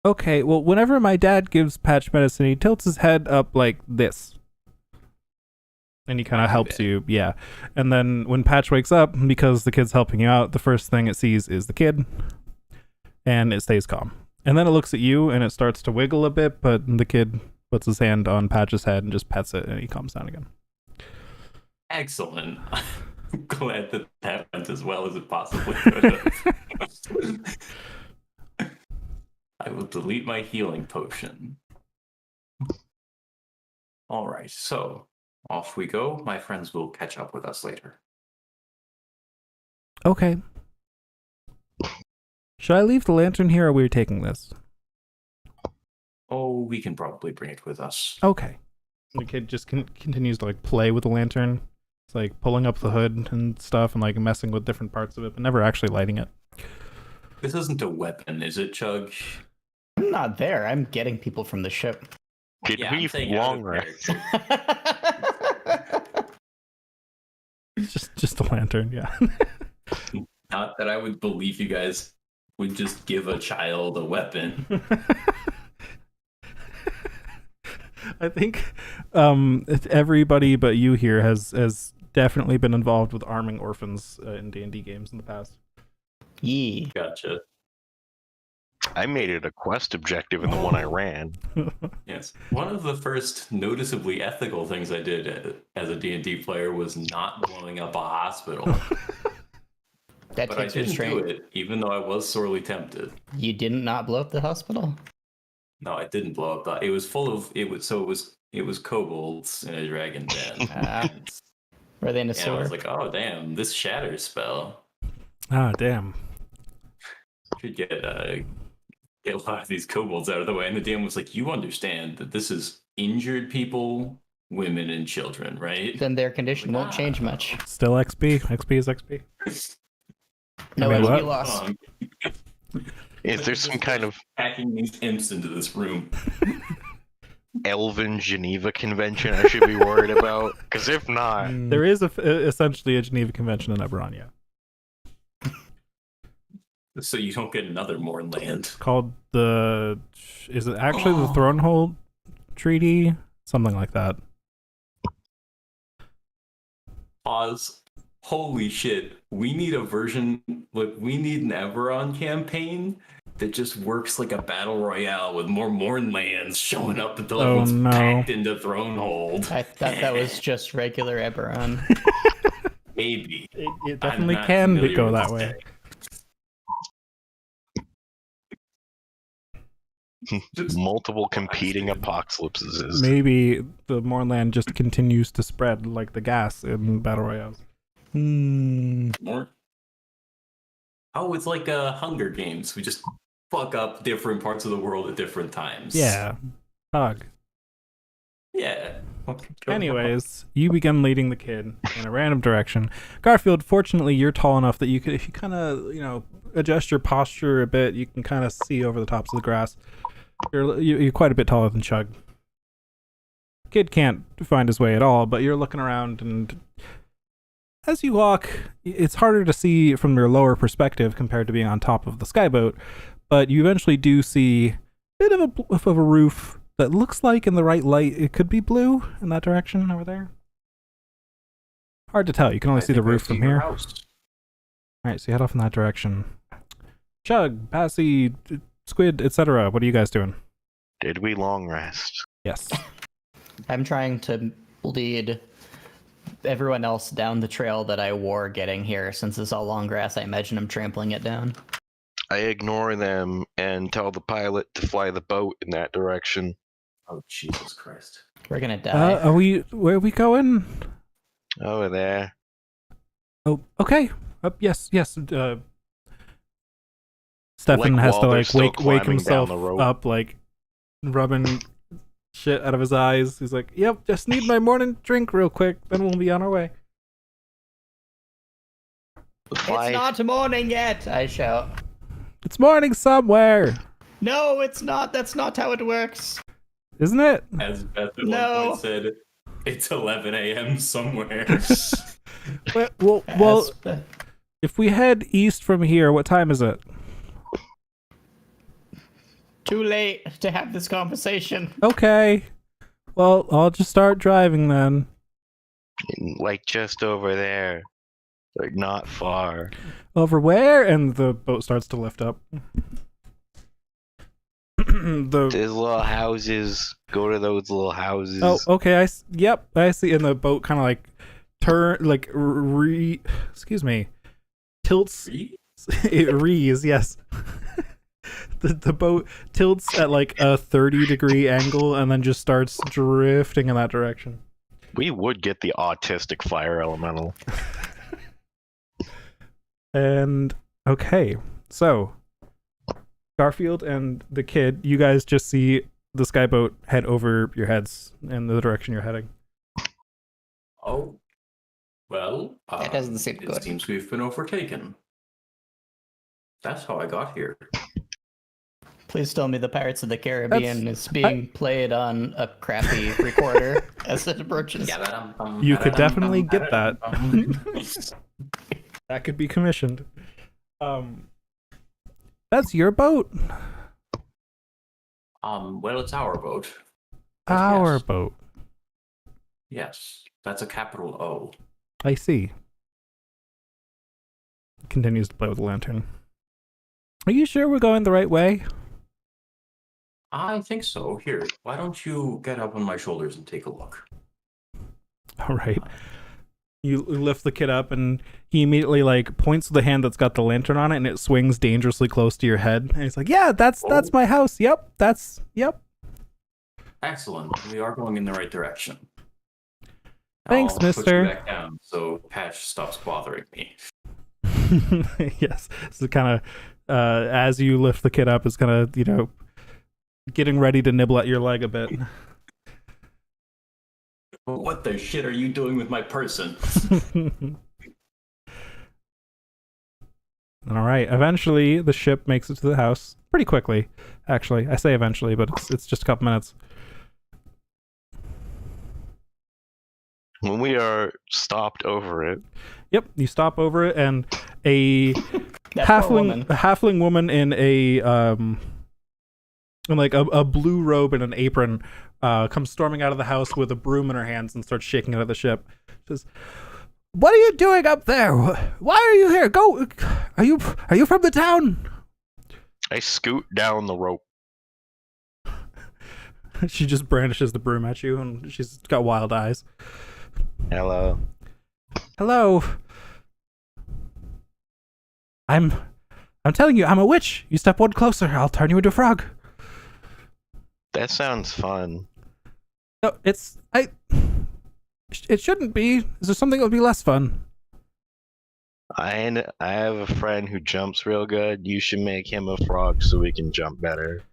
Okay, well, whenever my dad gives Patch medicine, he tilts his head up like this. And he kind of helps you, yeah. And then when Patch wakes up, because the kid's helping you out, the first thing it sees is the kid. And it stays calm. And then it looks at you, and it starts to wiggle a bit, but the kid puts his hand on Patch's head and just pets it, and he calms down again. Excellent. I'm glad that went as well as it possibly could have. I will delete my healing potion. All right, so off we go. My friends will catch up with us later. Okay. Should I leave the lantern here, or are we taking this? Oh, we can probably bring it with us. Okay. The kid just continues to like play with the lantern. It's like pulling up the hood and stuff and like messing with different parts of it, but never actually lighting it. This isn't a weapon, is it, Chug? not there. I'm getting people from the ship. Did Yeah, I'm we saying out long of rest? character. Just a lantern, yeah. Not that I would believe you guys would just give a child a weapon. I think everybody but you here has definitely been involved with arming orphans in D&D games in the past. Yee. Gotcha. I made it a quest objective in the one I ran. Yes. One of the first noticeably ethical things I did as a D&D player was not blowing up a hospital. That But I takes didn't do restraint. it, even though I was sorely tempted. You did not blow up the hospital? No, I didn't blow up the. It was full of. It was kobolds in a dragon den. Ah. Were they in a And I sewer? was like, oh damn, this shatter spell Ah, damn. could get a lot of these kobolds out of the way. And the DM was like, you understand that this is injured people, women, and children, right? Then their condition won't change Wow. much. Still XP. XP is XP. No I mean, XP what? loss. Is there some kind of packing these imps into this room? Elven Geneva Convention I should be worried about? Because if not, There is essentially a Geneva Convention in Eberron, yeah. So you don't get another Mornland. It's called the... Is it actually the Thronehold Treaty? Something like that. Pause. Holy shit. We need a version, like, we need an Eberron campaign that just works like a battle royale with more Mornlands showing up until Oh, everyone's no. packed into Thronehold. I thought that was just regular Eberron. Maybe. It I'm definitely not can familiar go with that this way. tech. Just- multiple competing apocalypses. Maybe the Mournland just continues to spread like the gas in Battle Royales. More. Oh, it's like Hunger Games. We just fuck up different parts of the world at different times. Yeah. Hug. Yeah. Anyways, you begin leading the kid in a random direction. Garfield, fortunately, you're tall enough that you could, if you kind of, adjust your posture a bit, you can kind of see over the tops of the grass. You're quite a bit taller than Chug. Kid can't find his way at all, but you're looking around, and as you walk, it's harder to see from your lower perspective compared to being on top of the skyboat, but you eventually do see a bit of a roof that looks like in the right light it could be blue in that direction over there. Hard to tell. You can only see the roof from here. Alright, so you head off in that direction. Chug, Passy, Squid, etc. What are you guys doing? Did we long rest? Yes. I'm trying to lead everyone else down the trail that I wore getting here. Since it's all long grass, I imagine I'm trampling it down. I ignore them and tell the pilot to fly the boat in that direction. Oh, Jesus Christ. We're gonna die. Where are we going? Over there. Oh, okay. Yes. Stefan Like has while to they're like still wake climbing himself down the rope. up, like rubbing shit out of his eyes. He's like, "Yep, just need my morning drink real quick, then we'll be on our way." Fly. It's not morning yet, I shout. It's morning somewhere, No, it's not. That's not how it works. isn't it? As Beth at No. one point said, it's 11 a.m. somewhere. Well, if we head east from here, what time is it? Too late to have this conversation. Okay. Well, I'll just start driving then. Like just over there. Like not far. Over where? And the boat starts to lift up. There's little houses. Go to those little houses. Oh, okay. Yep, I see. And the boat kind of like excuse me, tilts. It rees, yes. The boat tilts at like a 30-degree angle and then just starts drifting in that direction. We would get the autistic fire elemental. And okay, so Garfield and the kid, you guys just see the skyboat head over your heads in the direction you're heading. Oh. Well, That doesn't seem it good. seems we've been overtaken. That's how I got here. Please tell me the Pirates of the Caribbean is being played on a crappy recorder as it approaches. You could definitely get that. That could be commissioned. That's your boat. Well, it's our boat. Our Yes. boat. Yes, that's a capital O. I see. Continues to play with the lantern. Are you sure we're going the right way? I think so. Here, why don't you get up on my shoulders and take a look? All right. You lift the kid up, and he immediately like points to the hand that's got the lantern on it, and it swings dangerously close to your head. And he's like, "Yeah, that's my house. Yep, yep." Excellent. We are going in the right direction. Thanks, I'll put mister. you back down so Patch stops bothering me. Yes. So kind of as you lift the kid up, it's kind of getting ready to nibble at your leg a bit. What the shit are you doing with my person? All right. Eventually, the ship makes it to the house pretty quickly. Actually, I say eventually, but it's just a couple minutes. When we are stopped over it, Yep. You stop over it, and a That poor woman. halfling woman in a in like a blue robe and an apron comes storming out of the house with a broom in her hands and starts shaking it at the ship. She says, "What are you doing up there? Why are you here? Go! Are you from the town?" I scoot down the rope. She just brandishes the broom at you, and she's got wild eyes. Hello. Hello. I'm telling you, I'm a witch. You step one closer, I'll turn you into a frog. That sounds fun. No, it shouldn't be. Is there something that would be less fun? I have a friend who jumps real good. You should make him a frog so we can jump better.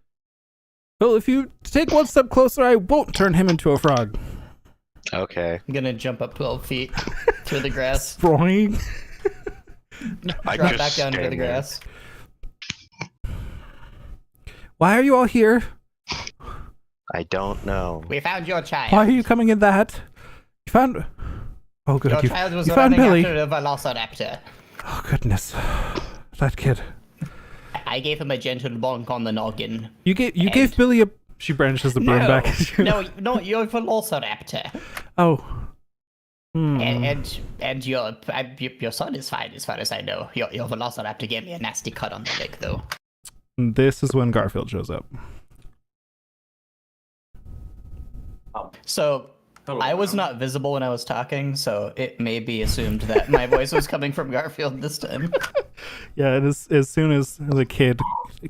Well, if you take one step closer, I won't turn him into a frog. Okay. I'm gonna jump up 12 feet through the grass. Boing. I Drop just back down into stand the there. grass. Why are you all here? I don't know. We found your child. Why are you coming in that? You found... Oh, good. Your You child was found running Billy. after a velociraptor. Oh, goodness. That kid. I gave him a gentle bonk on the noggin. You gave Billy a... She brandishes the broom back at you. No, you're a velociraptor. Oh. Hmm. And your son is fine as far as I know. Your velociraptor gave me a nasty cut on the leg though. This is when Garfield shows up. So Hello, I was ma'am. not visible when I was talking, so it may be assumed that my voice was coming from Garfield this time. Yeah, it is, as soon as the kid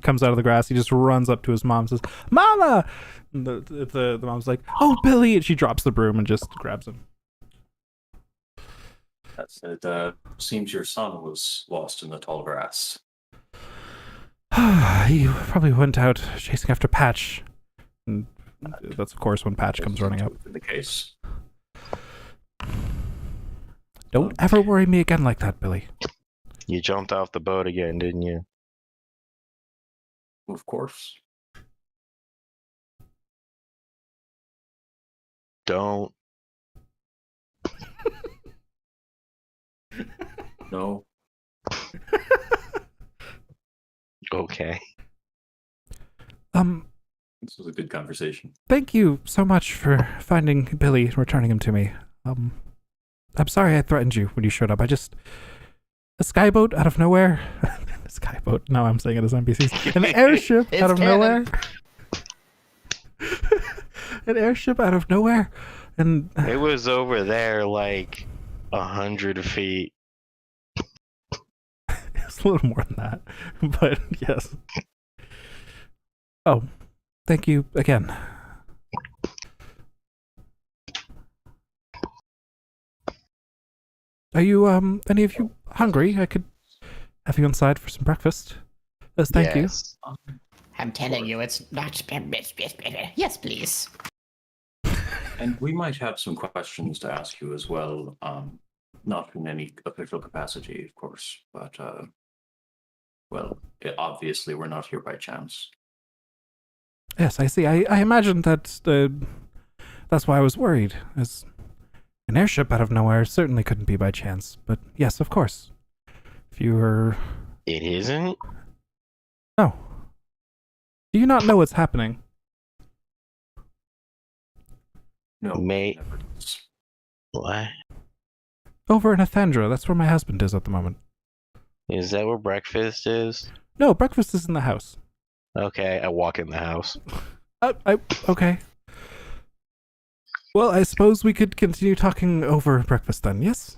comes out of the grass, he just runs up to his mom and says, "Mama!" And the mom's like, "Oh, Billy!" And she drops the broom and just grabs him. That's it. Seems your son was lost in the tall grass. He probably went out chasing after Patch. And that's, of course, when Patch comes running up. In the case. Don't ever worry me again like that, Billy. You jumped off the boat again, didn't you? Of course. Don't. No. Okay. This was a good conversation. Thank you so much for finding Billy and returning him to me. I'm sorry I threatened you when you showed up. A skyboat out of nowhere. A skyboat. Now I'm saying it as NPCs. An airship It's out of canon. nowhere. An airship out of nowhere. And It was over there like 100 feet. it's a little more than that. But yes. Oh, thank you again. Are you, any of you hungry? I could have you inside for some breakfast. Yes, thank you. Yes. I'm telling you, it's not. Yes, please. And we might have some questions to ask you as well. Not in any official capacity, of course, but well, obviously we're not here by chance. Yes, I see. I imagined that that's why I was worried. As an airship out of nowhere certainly couldn't be by chance. But yes, of course. If you were... It isn't? No. Do you not know what's happening? No. Mate. never. What? Over in Athendra, that's where my husband is at the moment. Is that where breakfast is? No, breakfast is in the house. Okay, I walk in the house. Okay. Well, I suppose we could continue talking over breakfast then, yes?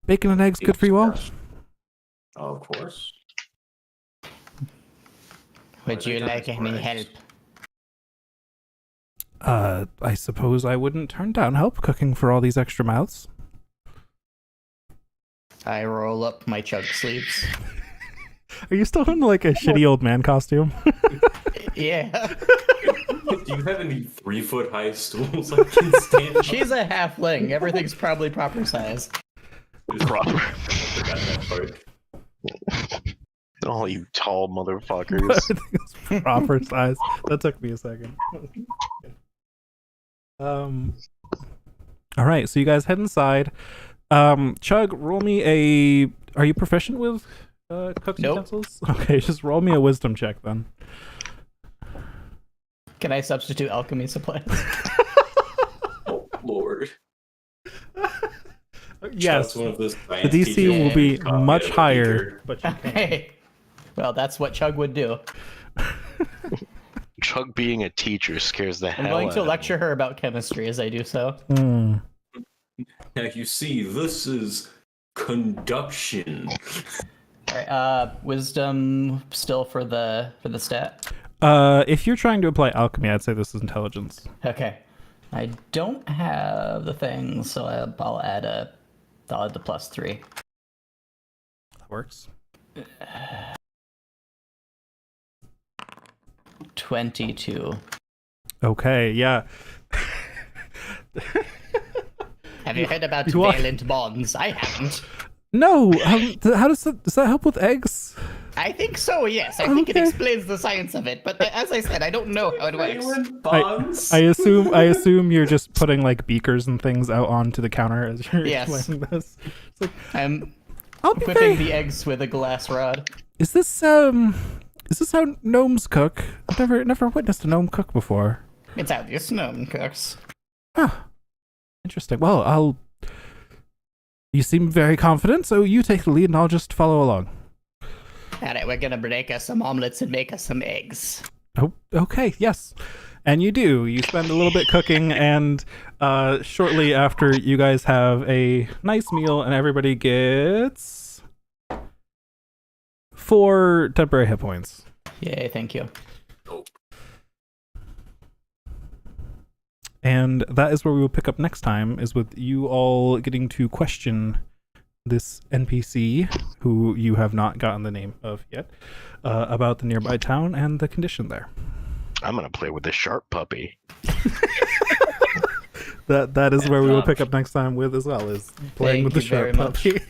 Bacon and eggs good for you all? Of course. Would you like any help? I suppose I wouldn't turn down help cooking for all these extra mouths. I roll up my chug sleeves. Are you still in like a shitty old man costume? Yeah. Do you have any 3-foot high stools I can stand on? She's a halfling. Everything's probably proper size. Proper. I forgot that part. Oh, you tall motherfuckers. It's proper size. That took me a second. All right, so you guys head inside. Chug, roll me a. Are you proficient with cooking Nope. utensils? Okay, just roll me a wisdom check then. Can I substitute alchemy supplies? Oh, Lord. Yes, That's one of those the science DC teachers will who be copied much a higher, teacher. but you can. Okay. Well, that's what Chug would do. Chug being a teacher scares the I'm hell going out to of lecture her about chemistry as I do so. Hmm. Now you see, this is conduction. Alright, wisdom still for the stat. If you're trying to apply alchemy, I'd say this is intelligence. Okay. I don't have the thing, so I'll add the +3. That works. 22. Okay, yeah. Have you heard about You are- valent bonds? I haven't. No, how does that help with eggs? I think so, yes. I think it Okay. explains the science of it, but as I said, I don't know how it works. Valent bonds? I assume you're just putting like beakers and things out onto the counter as you're Yes. explaining this. It's like, I'm I'll be whipping very- the eggs with a glass rod. Is this how gnomes cook? I've never witnessed a gnome cook before. It's how this gnome cooks. Ah, interesting. Well, you seem very confident, so you take the lead and I'll just follow along. Alright, we're gonna break us some omelets and make us some eggs. Oh, okay, yes. And you do. You spend a little bit cooking, and shortly after, you guys have a nice meal, and everybody gets 4 temporary hit points. Yay, thank you. And that is where we will pick up next time, is with you all getting to question this NPC, who you have not gotten the name of yet, about the nearby town and the condition there. I'm gonna play with the sharp puppy. That is where we will pick up next time with as well, is playing with the Thank you very sharp much. puppy.